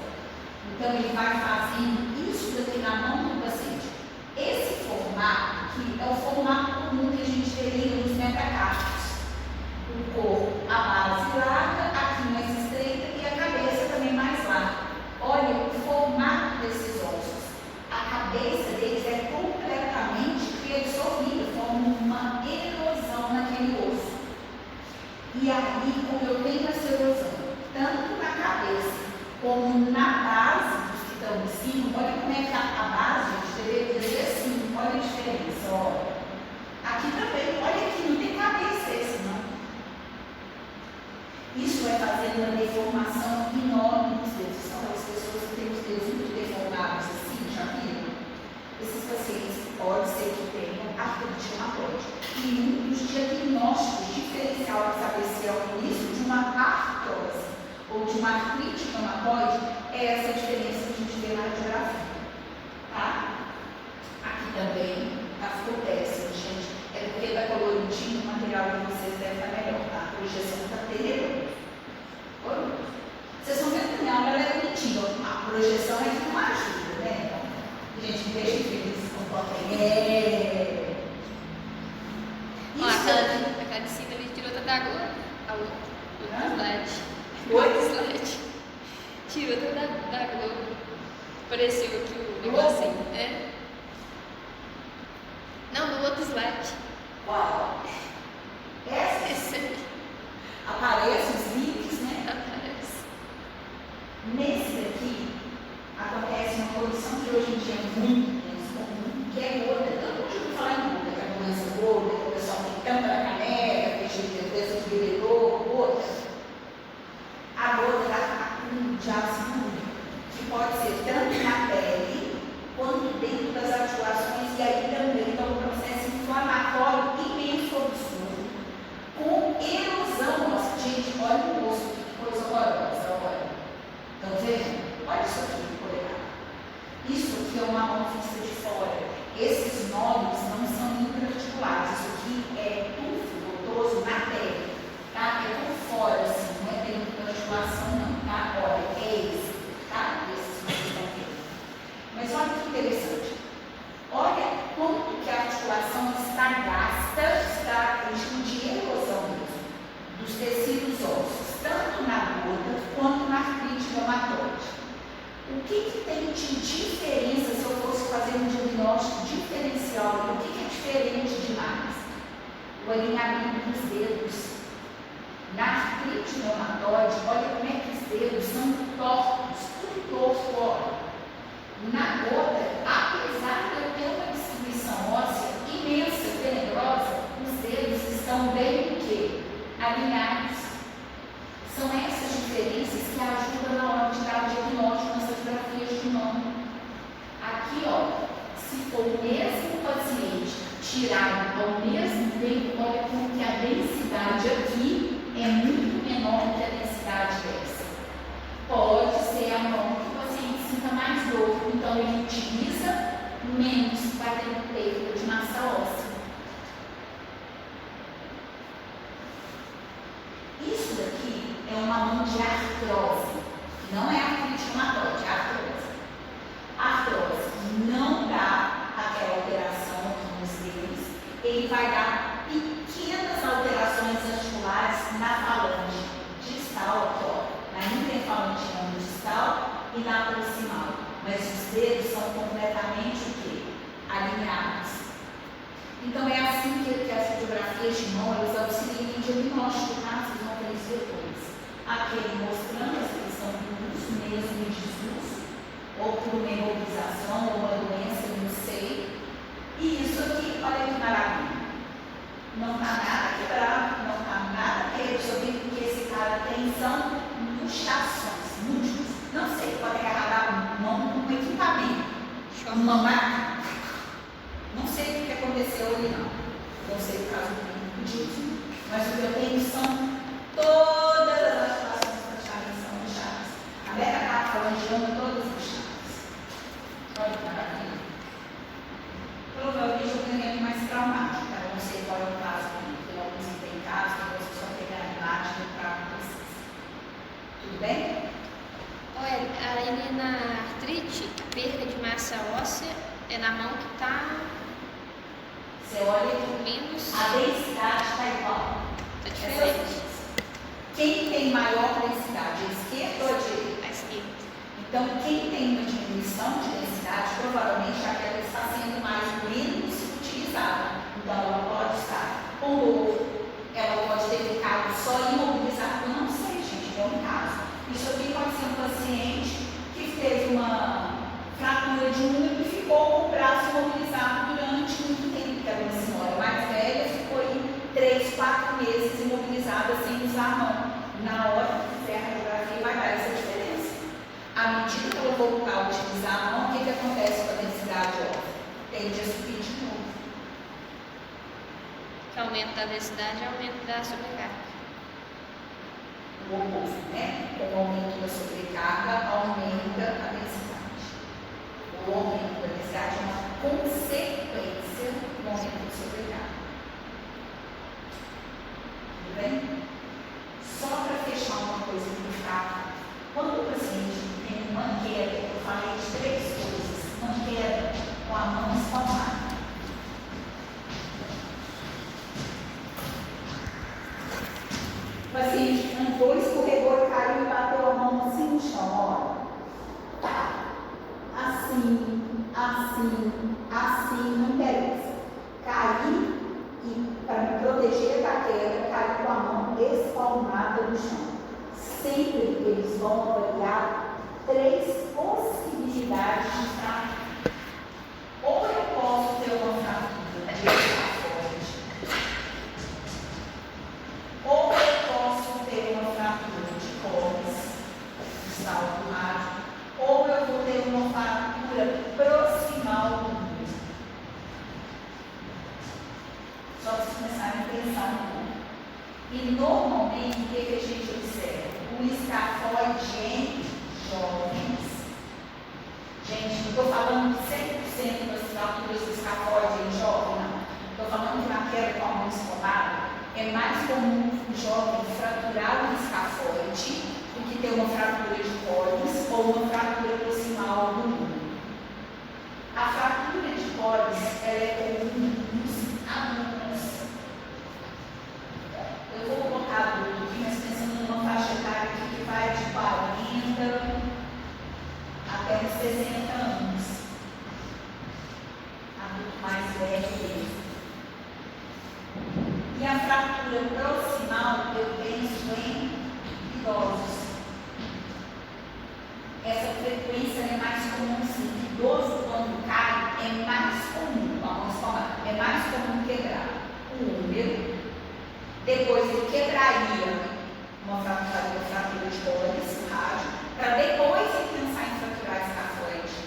Então, ele vai fazendo isso daqui na mão do paciente. Esse formato aqui é o formato comum que a gente teria nos metacarpos. O corpo, a base larga, aqui mais estreita e a cabeça também mais larga. Olha o formato desses ossos. A cabeça deles é completamente reabsorvida, forma uma erosão naquele osso. E aí, como eu tenho essa erosão, tanto na cabeça como na base dos que estão em cima, olha como é que a base, gente, deveria ser assim, olha a diferença, olha. Aqui também, olha aqui, não tem cabeça esse não. Isso vai fazendo uma deformação enorme nos dedos. São aquelas pessoas que têm os dedos muito pacientes pode ser que tenham artrite reumatoide. E um dos diagnósticos diferencial para saber se é o início de uma artrose ou de uma artrite reumatoide é essa diferença que a gente vê na radiografia. Tá? Aqui também ficou péssimo, gente. É porque da coloridinho o material de vocês deve estar melhor, tá? A projeção está tenebrosa. Vocês estão vendo que minha aula é bonitinha. A projeção é que não ajuda, né? Então, gente, deixa que eles se comportem. A cada cima ele tirou toda a água. A outra slide. Oi? Slide. Tirou toda a água. Apareceu aqui o negocinho, né? Não, no outro slide. Qual? Esse aí. Aparece os links, né? Aparece. Nesse daqui, acontece uma condição que hoje em dia é muito menos comum, que é gota. Todo mundo ouviu falar em gota, que é a doença gorda, que o pessoal tem tampa na caneca, tem doença de bebedouro, gota. A gota dá acúmulo de ácido úrico, que pode ser tanto na pele, quanto dentro das articulações, e aí também dá um processo inflamatório imenso absurdo, com erosão. Nossa, gente, olha o osso, que coisa horrorosa, olha. Estão vendo? Olha isso aqui, colega. Isso aqui é uma mão fixa de fora. Esses nódulos não são intraarticulares. Isso aqui é tufo gotoso na pele, tá? É por fora, assim, não é dentro da articulação, não, tá? Olha, é esse, tá? Esse que vocês estão vendo. Mas olha que interessante. Olha quanto que a articulação está gasta, está em ritmo de erosão mesmo, dos tecidos ósseos, tanto na gota quanto na artrite reumatoide. O que tem de diferença se eu fosse fazer um diagnóstico diferencial? O que é diferente demais? O alinhamento dos dedos. Na artrite reumatoide, olha como é que os dedos são tortos, tudo torto, ó. Na gota, apesar de eu ter uma distribuição óssea imensa, tenebrosa, os dedos estão bem o quê? Alinhados. São essas diferenças que ajudam na hora de dar o diagnóstico nas radiografias de mão. Aqui, ó, se for o mesmo paciente tirado ao mesmo tempo, olha como que a densidade aqui é muito menor que a densidade dessa. Pode ser a mão que o paciente sinta mais dor, então ele utiliza menos para ter uma perda de massa óssea. Isso daqui é uma mão de artrose, não é artrite reumatoide, é artrose. Artrose não dá aquela alteração aqui nos dedos, ele vai dar pequenas alterações articulares na falange distal, aqui, ó, na interfalange distal e na proximal, mas os dedos são completamente o quê? Alinhados. Então é assim que as radiografias de mão elas auxiliam em diagnóstico, tá? Vocês vão ver isso depois. Aqui ele mostrando a expressão do uso mesmo de desuso, ou por uma imobilização, ou uma doença, não sei. E isso aqui, olha que maravilha. Não está nada quebrado, não está nada resolvido, porque esse cara tem são luxações, múltiplas. Não sei, pode agarrar um equipamento, uma máquina. Não sei o que aconteceu ali, não. Não sei o caso clínico disso, mas o que eu tenho são todas as articulações praticamente são luxadas. A Beca está falangeando todas as luxadas. Olha que maravilha. Provavelmente eu tenho mais traumático, tá? Eu não sei qual é o caso clínico. Tem alguns que tem casos, que você só pegar a imagem e trago para vocês. Tudo bem? Olha, aí na artrite, a perda de massa óssea é na mão que está Você olha que menos. a densidade está igual. Está diferente. Quem tem maior densidade, a esquerda ou a direita? A esquerda. Então, quem tem uma diminuição de densidade, provavelmente aquela está sendo menos utilizada. Então, ela pode estar com dor, ela pode ter ficado só imobilizada. Eu não sei, gente, é um caso. Isso aqui pode ser um paciente que teve uma fratura de unha e ficou com o braço imobilizado durante muito tempo, que era uma senhora mais velha, ficou aí 3, 4 meses imobilizada sem usar a mão. Na hora que fizer a radiografia vai dar essa diferença. À medida que ela voltar a utilizar a mão, o que acontece com a densidade óssea? tende a subir de novo. Que aumento da densidade é aumento da sobrecarga. O oposto, né? Com o aumento da sobrecarga, aumenta a densidade. O aumento da densidade é uma consequência do aumento de sobrecarga. Tudo bem? Só para fechar uma coisa muito rápida, quando o paciente tem uma queda, eu falei de 3 coisas, uma queda com a mão espalmada. O paciente andou, escorregou e caiu e bateu a mão assim no chão, ó. Tá. Assim, assim, assim, não interessa. Cair e, para me proteger da queda, cair com a mão espalmada no chão. Sempre eles vão avaliar 3 possibilidades de fratura. Ou eu posso ter uma fratura de escafoide, ou eu posso ter uma fratura de cóccix, de salto rádio, ou eu vou ter uma fratura proximal do músculo. Só para vocês começarem a pensar um pouco. E normalmente, o que a gente observa? O escafoide em jovens. Gente, não estou falando de 100% das fraturas do escafoide em jovem, não. Estou falando que na queda com a mão espalmada é mais comum o jovem fraturar o escafoide do que ter uma fratura de cóccix ou uma fratura proximal do músculo. A fratura de cóccix ela é comum nos adultos. Eu vou colocar adulto aqui, mas pensando numa faixa etária aqui que vai de 40 até uns 60 anos. Adulto mais velho mesmo. E a fratura proximal, eu penso em idosos. Essa frequência é mais comum, sim. Idoso, quando cai, é mais comum, vamos falar, é mais comum quebrar o úmero. Depois ele quebraria uma fratura de cóccix, rádio, para depois ele pensar em fraturar escafoide.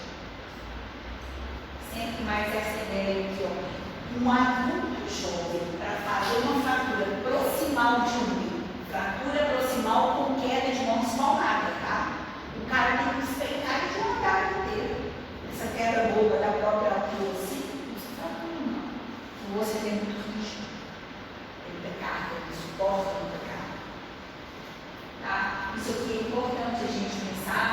Sempre mais essa ideia aqui, ó. Um adulto jovem para fazer uma fratura proximal de úmero, fratura proximal com queda de mão espalmada, tá? O cara tem que despencar de um andar inteiro. Essa queda boba da própria altura, assim, não se fratura, não. O osso é muito rígido. Muita carga, ele suporta muita carga. Tá? Isso aqui é importante a gente pensar,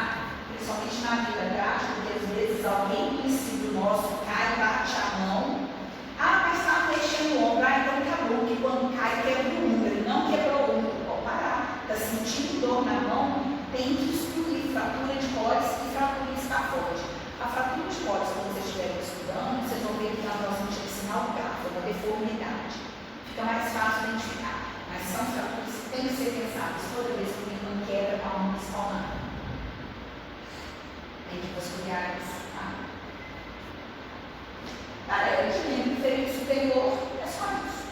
principalmente na vida prática, porque às vezes alguém conhecido nosso cai, bate a mão. Ah, mas está mexendo o ombro. Ah, então acabou, que quando cai quebra o úmero. Não quebrou o úmero, pode parar. Está sentindo dor na mão, tem que excluir fratura de cóccix e fratura de escafoide. A fratura de cóccix, quando vocês estiverem estudando, vocês vão ver que na próxima tinha que sinal grave, uma deformidade. Fica mais fácil identificar. Mas são fraturas que têm que ser pensadas toda vez que tem uma queda com a mão espalmada. Tem que vasculhar isso, tá? Tarefa de membro inferior e superior é só isso.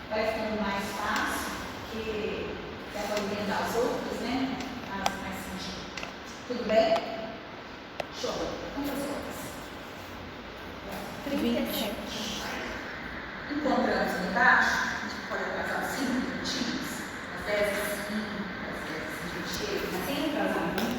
Vai ficando mais fácil, porque dá para orientar as outras, né? Faz mais sentido. Tudo bem? Show. Quantas horas? 37. Encontramos embaixo, a gente pode atrasar 5 minutinhos, às 10h05, às 10h20, sem atrasar muito.